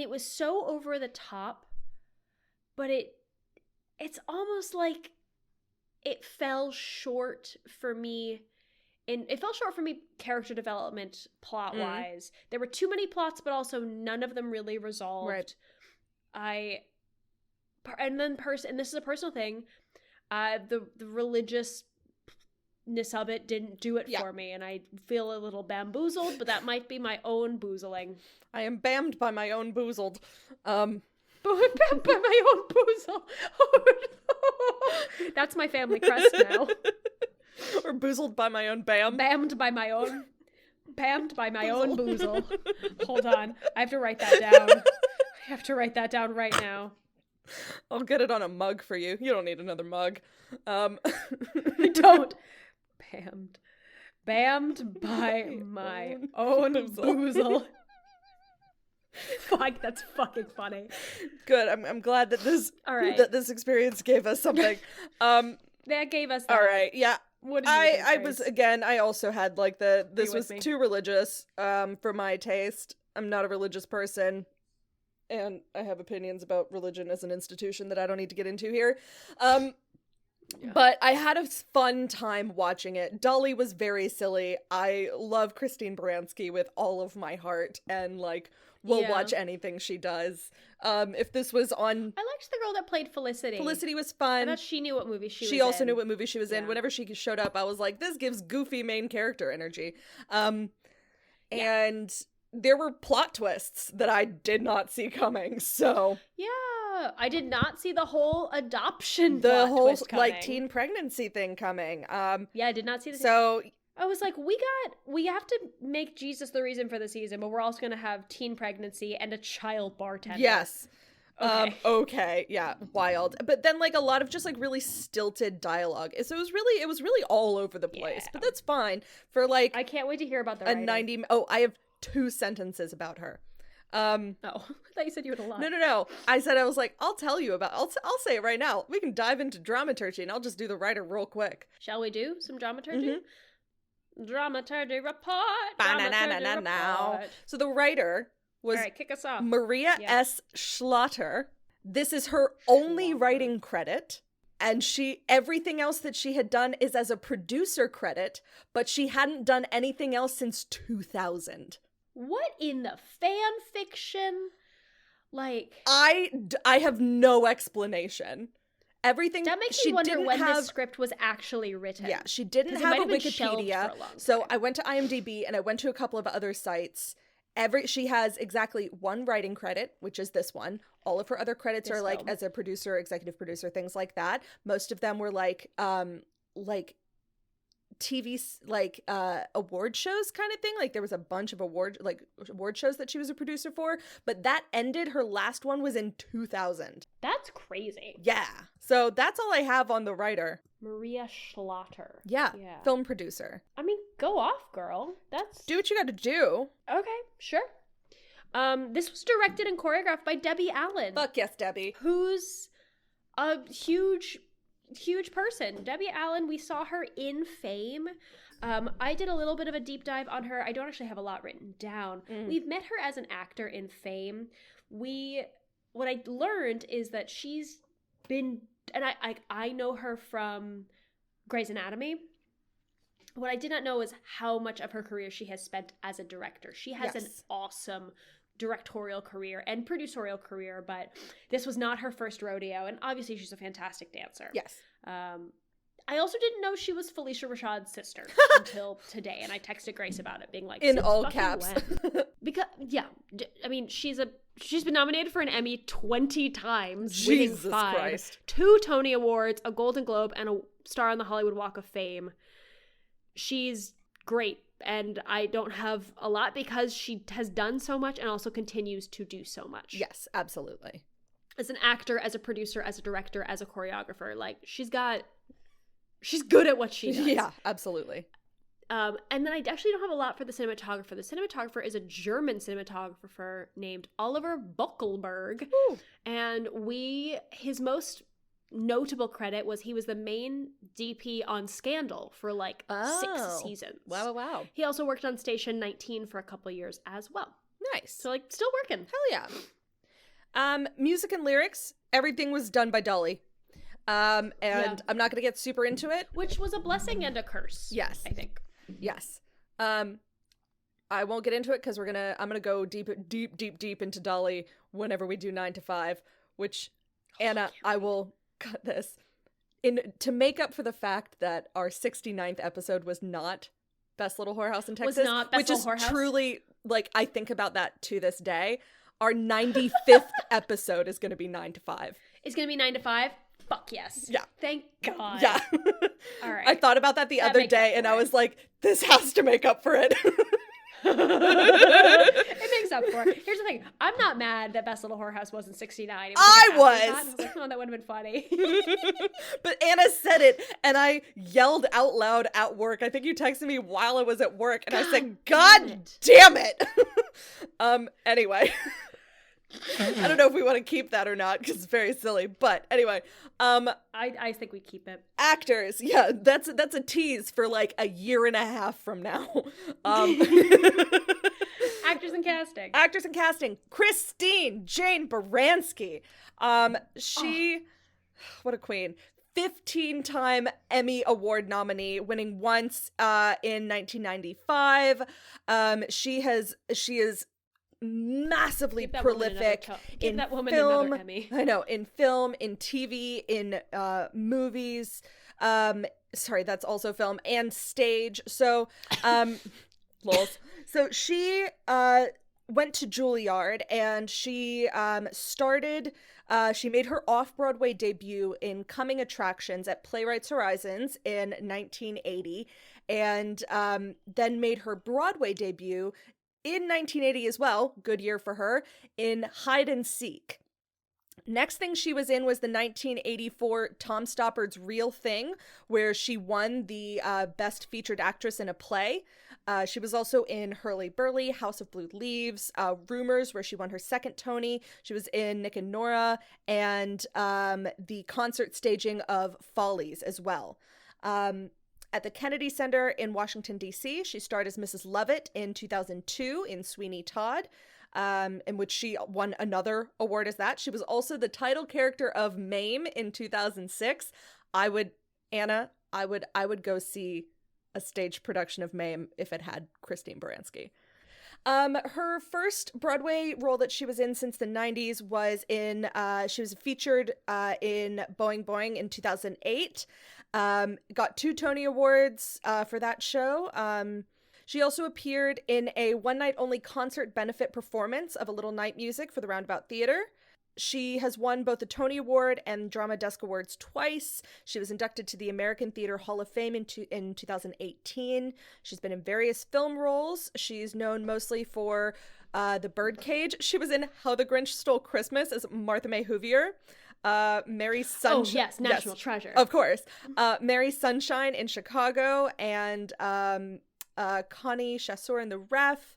was so over the top, but it's almost like it fell short for me character development plot-wise. There were too many plots, but also none of them really resolved. Right. And this is a personal thing, the religious of it didn't do it for me, and I feel a little bamboozled, but that might be my own boozling. I am bammed by my own boozled. Bammed by my own boozle. Oh, no. That's my family crest now. Or boozled by my own bam. Bammed by my own boozle. Hold on. I have to write that down. I have to write that down right now. I'll get it on a mug for you. You don't need another mug. I don't. Bammed by my own boozle. Fuck, that's fucking funny. Good. I'm glad that this experience gave us something. That gave us that. All right. Yeah. What did you think, I was, again, I also had like this was me? too religious for my taste. I'm not a religious person, and I have opinions about religion as an institution that I don't need to get into here. But I had a fun time watching it. Dolly was very silly. I love Christine Baranski with all of my heart, and like will watch anything she does. If this was on, I liked the girl that played Felicity. Felicity was fun. I thought she knew what movie she was in. She also knew what movie she was in. Whenever she showed up, I was like, this gives goofy main character energy. And there were plot twists that I did not see coming. So yeah, I did not see the whole adoption, the whole twist coming. like teen pregnancy thing coming. Yeah, I did not see the. So I was like, we have to make Jesus the reason for the season, but we're also going to have teen pregnancy and a child bartender. Yes. Okay. Okay. Yeah. Wild. But then like a lot of just like really stilted dialogue. So it was really all over the place, but that's fine for like, I can't wait to hear about the a writing. 90. Oh, I have 2 sentences about her. Oh, I thought you said you had a lot. No. I was like, I'll tell you about, I'll say it right now. We can dive into dramaturgy and I'll just do the writer real quick. Shall we do some dramaturgy? Mm-hmm. Dramaturgy report. Report. So the writer was all right, kick us off. Maria S. Schlatter. This is her only writing credit. And everything else that she had done is as a producer credit, but she hadn't done anything else since 2000. What in the fan fiction? Like, I have no explanation. Everything that makes me wonder when this script was actually written. Yeah, she didn't have a Wikipedia. So I went to IMDb and I went to a couple of other sites. She has exactly 1 writing credit, which is this one. All of her other credits are like as a producer, executive producer, things like that. Most of them were like TV award shows kind of thing. Like there was a bunch of award shows that she was a producer for, but that ended. Her last one was in 2000. That's crazy. Yeah. So that's all I have on the writer. Maria Schlatter. Yeah. Film producer. I mean, go off, girl. Do what you got to do. Okay, sure. This was directed and choreographed by Debbie Allen. Fuck yes, Debbie. Who's a huge person. Debbie Allen, we saw her in Fame. I did a little bit of a deep dive on her. I don't actually have a lot written down. We've met her as an actor in Fame. What I learned is that she's been, and I know her from Grey's Anatomy. What I did not know is how much of her career she has spent as a director. She has an awesome directorial career and producerial career, but this was not her first rodeo, and obviously she's a fantastic dancer. Yes. I also didn't know she was Felicia Rashad's sister until today, and I texted Grace about it, being like, in all caps. Because I mean, she's been nominated for an Emmy 20 times, Jesus winning 5, Christ. 2 Tony Awards, a Golden Globe, and a star on the Hollywood Walk of Fame. She's great, and I don't have a lot because she has done so much and also continues to do so much. Yes, absolutely. As an actor, as a producer, as a director, as a choreographer, like she's good at what she does. Yeah, absolutely. And then I actually don't have a lot for the cinematographer. The cinematographer is a German cinematographer named Oliver Buckelberg. Ooh. And his most notable credit was he was the main DP on Scandal for like 6 seasons. Wow. He also worked on Station 19 for a couple of years as well. Nice. So like still working. Hell yeah. Music and lyrics, everything was done by Dolly. I'm not going to get super into it. Which was a blessing and a curse. Yes. I think. Yes. I won't get into it because I'm going to go deep into Dolly whenever we do 9 to 5, which Anna, I will cut this to make up for the fact that our 69th episode was not Best Little Whorehouse in Texas, which is truly like, I think about that to this day. Our 95th episode is going to be 9 to 5. It's going to be 9 to 5? Fuck yes. Yeah. Thank God. Yeah. All right. I thought about that the other day and I was like, this has to make up for it. It makes up for. Here's the thing. I'm not mad that Best Little Whorehouse wasn't 69. It was I like was. I was like, oh, that would have been funny. But Anna said it, and I yelled out loud at work. I think you texted me while I was at work, and I said, God damn it. Anyway. I don't know if we want to keep that or not, because it's very silly. But anyway, I think we keep it. Actors, yeah, that's a tease for like a year and a half from now. Actors and casting. Actors and casting. Christine Jane Baranski. What a queen. 15-time Emmy Award nominee, winning once in 1995. She is massively prolific in that woman film. another Emmy. I know, in film, in TV, in movies. Sorry, that's also film and stage. So, lols. So she went to Juilliard, and she she made her off-Broadway debut in Coming Attractions at Playwrights Horizons in 1980, and then made her Broadway debut in 1980 as well, good year for her, in Hide and Seek. Next thing she was in was the 1984 Tom Stoppard's Real Thing, where she won the Best Featured Actress in a Play. She was also in Hurly Burly, House of Blue Leaves, Rumors, where she won her second Tony. She was in Nick and Nora, and the concert staging of Follies as well. At the Kennedy Center in Washington, D.C., she starred as Mrs. Lovett in 2002 in Sweeney Todd, in which she won another award as that. She was also the title character of Mame in 2006. I would go see a stage production of Mame if it had Christine Baranski. Her first Broadway role that she was in since the 90s was she was featured in Boing Boing in 2008. Got 2 Tony Awards for that show. She also appeared in a one-night-only concert benefit performance of A Little Night Music for the Roundabout Theater. She has won both the Tony Award and Drama Desk Awards twice. She was inducted to the American Theater Hall of Fame in 2018. She's been in various film roles. She's known mostly for The Birdcage. She was in How the Grinch Stole Christmas as Martha May Whovier. Mary Sunshine. Oh, yes, National Treasure. Of course. Mary Sunshine in Chicago, and Connie Chasseur in The Ref.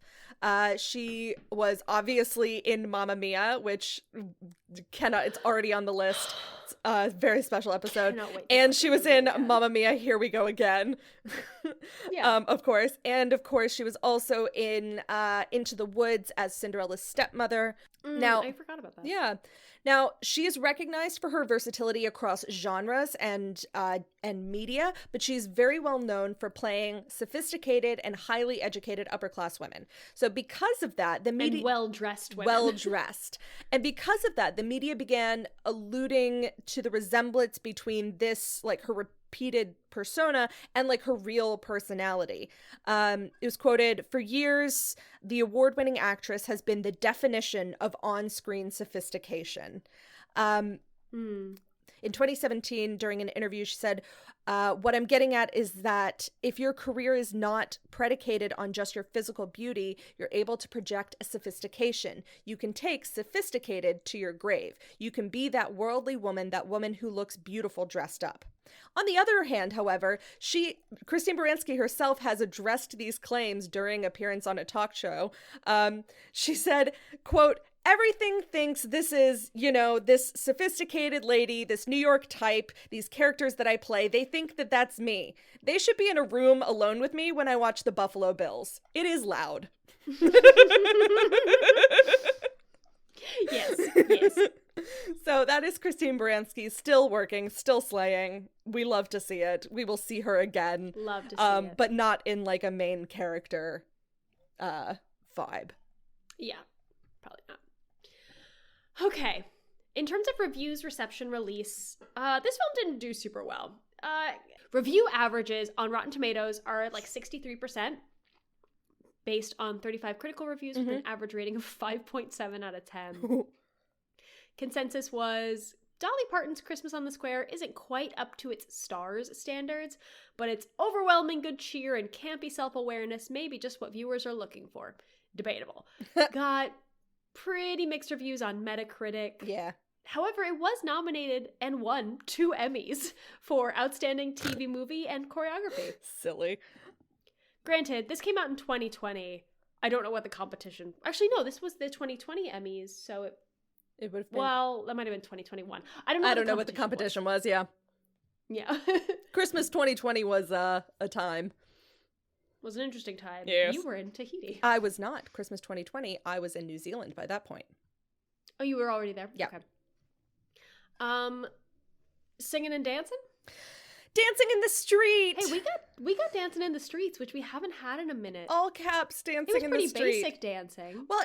She was obviously in Mamma Mia, which it's already on the list. It's a very special episode. And she was in Mamma Mia, Here We Go Again. Yeah. Of course. And of course, she was also in Into the Woods as Cinderella's stepmother. Now, I forgot about that. Yeah. Now, she is recognized for her versatility across genres and media, but she's very well known for playing sophisticated and highly educated upper-class women. So because of that, the media... And well-dressed women. Well-dressed. And because of that, the media began alluding to the resemblance between this, like, her repeated persona and like her real personality. It was quoted, "For years, the award-winning actress has been the definition of on-screen sophistication." In 2017, during an interview, she said, "What I'm getting at is that if your career is not predicated on just your physical beauty, you're able to project a sophistication. You can take sophisticated to your grave. You can be that worldly woman, that woman who looks beautiful dressed up." On the other hand, however, Christine Baranski herself has addressed these claims during appearance on a talk show. She said, quote, "Everything thinks this is, this sophisticated lady, this New York type, these characters that I play, they think that that's me. They should be in a room alone with me when I watch the Buffalo Bills. It is loud." Yes. So that is Christine Baranski, still working, still slaying. We love to see it. We will see her again. Love to see it. But not in like a main character vibe. Yeah, probably not. Okay. In terms of reviews, reception, release, this film didn't do super well. Review averages on Rotten Tomatoes are like 63%, based on 35 critical reviews with an average rating of 5.7 out of 10. Consensus was, Dolly Parton's Christmas on the Square isn't quite up to its stars standards, but its overwhelming good cheer and campy self-awareness may be just what viewers are looking for. debatable. Got pretty mixed reviews on Metacritic. Yeah. However, it was nominated and won 2 Emmys for Outstanding TV Movie and Choreography. Silly. Granted, this came out in 2020. I don't know what the competition... Actually, no, this was the 2020 Emmys, so it would have been... Well, that might have been 2021. I don't know what the competition was, yeah. Yeah. Christmas 2020 was a time. Was an interesting time. Yes. You were in Tahiti. I was not. Christmas 2020, I was in New Zealand by that point. Oh, you were already there? Yeah. Okay. Singing and dancing? Dancing in the street! Hey, we got dancing in the streets, which we haven't had in a minute. All caps dancing in the street. It was pretty basic dancing. Well,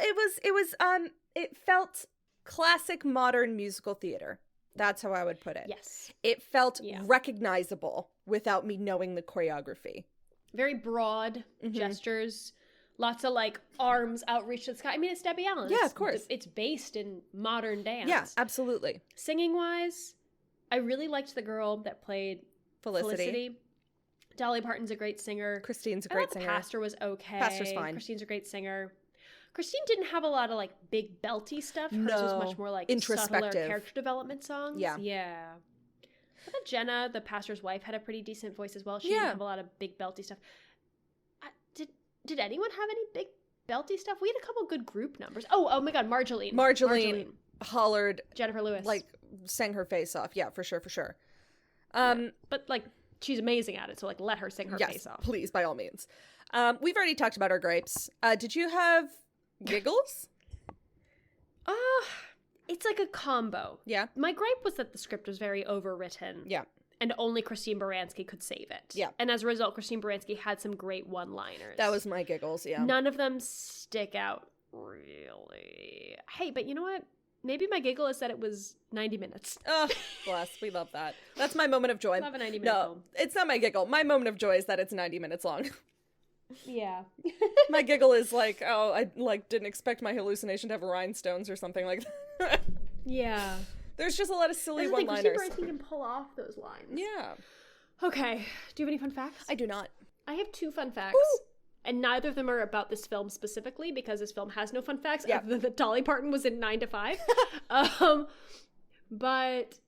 it felt classic modern musical theater. That's how I would put it. Yes. It felt recognizable without me knowing the choreography. Very broad gestures. Lots of, like, arms outreach to the sky. I mean, it's Debbie Allen. Yeah, of course. It's based in modern dance. Yeah, absolutely. Singing-wise, I really liked the girl that played Felicity. Dolly Parton's a great singer. Christine's a great singer. The pastor was okay. Pastor's fine. Christine's a great singer. Christine didn't have a lot of, like, big belty stuff. Hers was much more, like, subtler character development songs. Yeah. Yeah. I thought Jenna, the pastor's wife, had a pretty decent voice as well. She didn't have a lot of big belty stuff. Did anyone have any big belty stuff? We had a couple good group numbers. Oh my God, Marjolaine hollered. Jennifer Lewis. Like, sang her face off. Yeah, for sure. But, like, she's amazing at it, so, like, let her sing her face off. Please, by all means. We've already talked about our gripes. Did you have giggles? It's like a combo. Yeah. My gripe was that the script was very overwritten. Yeah. And only Christine Baranski could save it. Yeah. And as a result, Christine Baranski had some great one-liners. That was my giggles, yeah. None of them stick out, really. Hey, but you know what? Maybe my giggle is that it was 90 minutes. Oh, bless. We love that. That's my moment of joy. Love a 90-minute film. It's not my giggle. My moment of joy is that it's 90 minutes long. Yeah. My giggle is like, oh, I didn't expect my hallucination to have rhinestones or something like that. Yeah. There's just a lot of silly one-liners. Christine Baranski can pull off those lines. Yeah. Okay. Do you have any fun facts? I do not. I have 2 fun facts. Ooh. And neither of them are about this film specifically, because this film has no fun facts. Yeah. Other than that Dolly Parton was in 9 to 5. But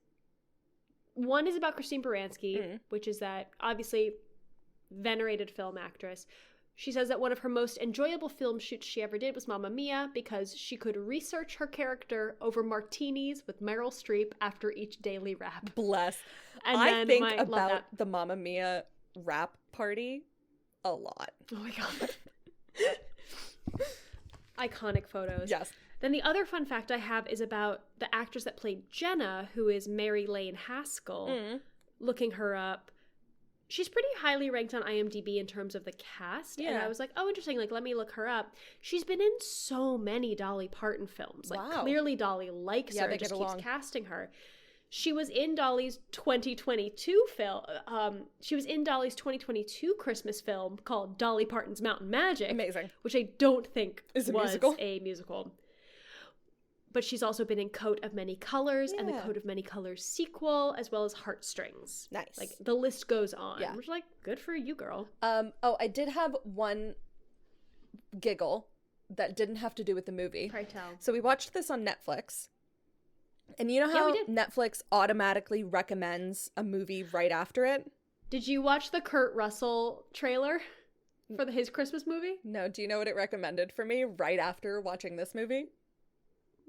one is about Christine Baranski, which is that, obviously, venerated film actress. She says that one of her most enjoyable film shoots she ever did was Mamma Mia, because she could research her character over martinis with Meryl Streep after each daily rap. Bless. And I think about the Mamma Mia rap party a lot. Oh my God. Iconic photos. Yes. Then the other fun fact I have is about the actress that played Jenna, who is Mary Lane Haskell. Looking her up, she's pretty highly ranked on IMDb in terms of the cast. Yeah. And I was like, oh, interesting. Like, let me look her up. She's been in so many Dolly Parton films. Like, clearly Dolly likes her and just keeps casting her. She was in Dolly's 2022 film. She was in Dolly's 2022 Christmas film called Dolly Parton's Mountain Magic. Amazing. Which I don't think was a musical. But she's also been in Coat of Many Colors and the Coat of Many Colors sequel, as well as Heartstrings. Nice. Like, the list goes on. Yeah. Which, like, good for you, girl. I did have one giggle that didn't have to do with the movie. Pray tell. So we watched this on Netflix. And you know how Netflix automatically recommends a movie right after it? Did you watch the Kurt Russell trailer for his Christmas movie? No. Do you know what it recommended for me right after watching this movie?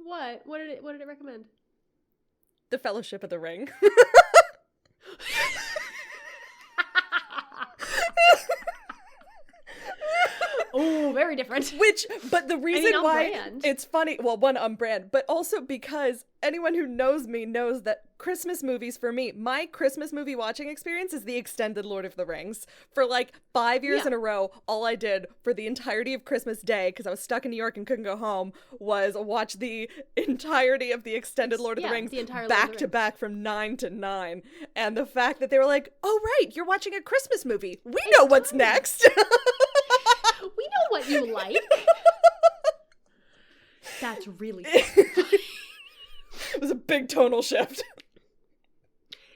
What? What did it recommend? The Fellowship of the Ring. Oh, very different. But the reason why brand. It's funny, well, one, on brand, but also because anyone who knows me knows that Christmas movies for me, my Christmas movie watching experience is the extended Lord of the Rings. For like 5 years in a row, all I did for the entirety of Christmas Day, because I was stuck in New York and couldn't go home, was watch the entirety of the extended Lord of the Rings back to back from 9 to 9. And the fact that they were like, oh, right, you're watching a Christmas movie. We know what's next. We know what you like. That's really funny. It was a big tonal shift.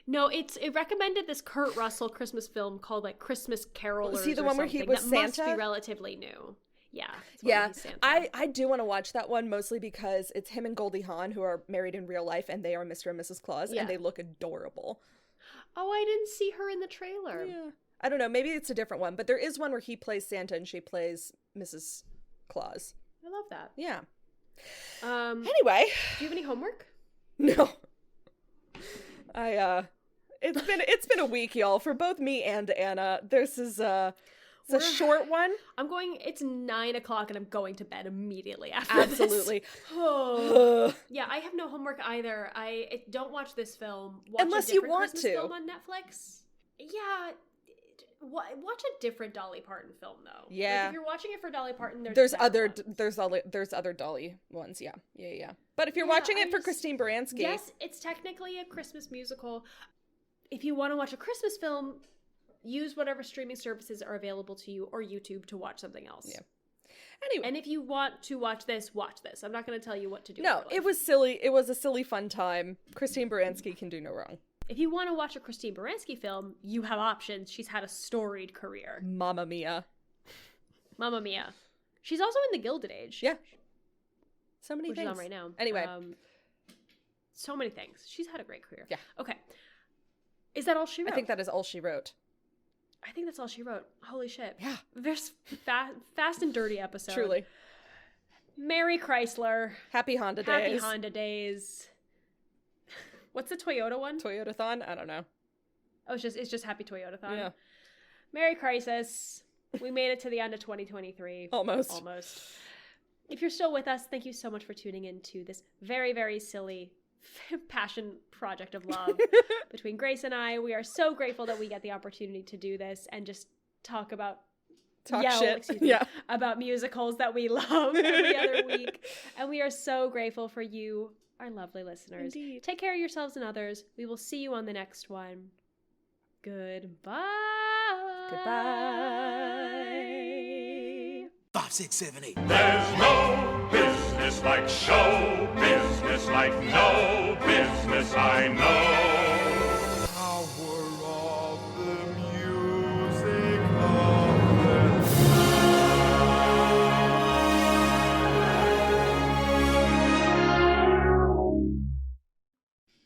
No, it recommended this Kurt Russell Christmas film called like Christmas Carolers. See the one where he was that Santa? Must be relatively new. Yeah. Yeah. I do want to watch that one, mostly because it's him and Goldie Hawn, who are married in real life, and they are Mr. and Mrs. Claus, and they look adorable. Oh, I didn't see her in the trailer. Yeah. I don't know. Maybe it's a different one, but there is one where he plays Santa and she plays Mrs. Claus. I love that. Yeah. Do Anyway. you have any homework? No. It's been a week, y'all, for both me and Anna. This is it's a short one. It's 9:00 and I'm going to bed immediately after Absolutely. this. Oh. Yeah, I have no homework either. I don't watch this film. Unless you want Christmas to. Film on Netflix. Yeah. Watch a different Dolly Parton film though. Yeah. Like, if you're watching it for Dolly Parton, there's other Dolly ones. Yeah. But if you're watching it for Christine Baranski, yes, it's technically a Christmas musical. If you want to watch a Christmas film, use whatever streaming services are available to you or YouTube to watch something else. Yeah. Anyway. And if you want to watch this, watch this. I'm not going to tell you what to do. No, it was silly. It was a silly, fun time. Christine Baranski can do no wrong. If you want to watch a Christine Baranski film, you have options. She's had a storied career. Mamma Mia. Mamma Mia. She's also in The Gilded Age. Yeah. So many which things. Is on right now. Anyway. So many things. She's had a great career. Yeah. Okay. Is that all she wrote? I think that is all she wrote. I think that's all she wrote. Holy shit. Yeah. There's fast and dirty episode. Truly. Mary Chrysler. Happy Honda Days. Happy Honda Days. What's the Toyota one? Toyota-thon? I don't know. Oh, it's just Happy Toyota-thon. Yeah. Merry Crisis. We made it to the end of 2023. Almost. If you're still with us, thank you so much for tuning in to this very, very silly passion project of love between Grace and I. We are so grateful that we get the opportunity to do this and just talk about musicals that we love every other week. And we are so grateful for you, our lovely listeners. Indeed. Take care of yourselves and others. We will see you on the next one. Goodbye. 5, 6, 7, 8. There's no business like show business, like no business I know.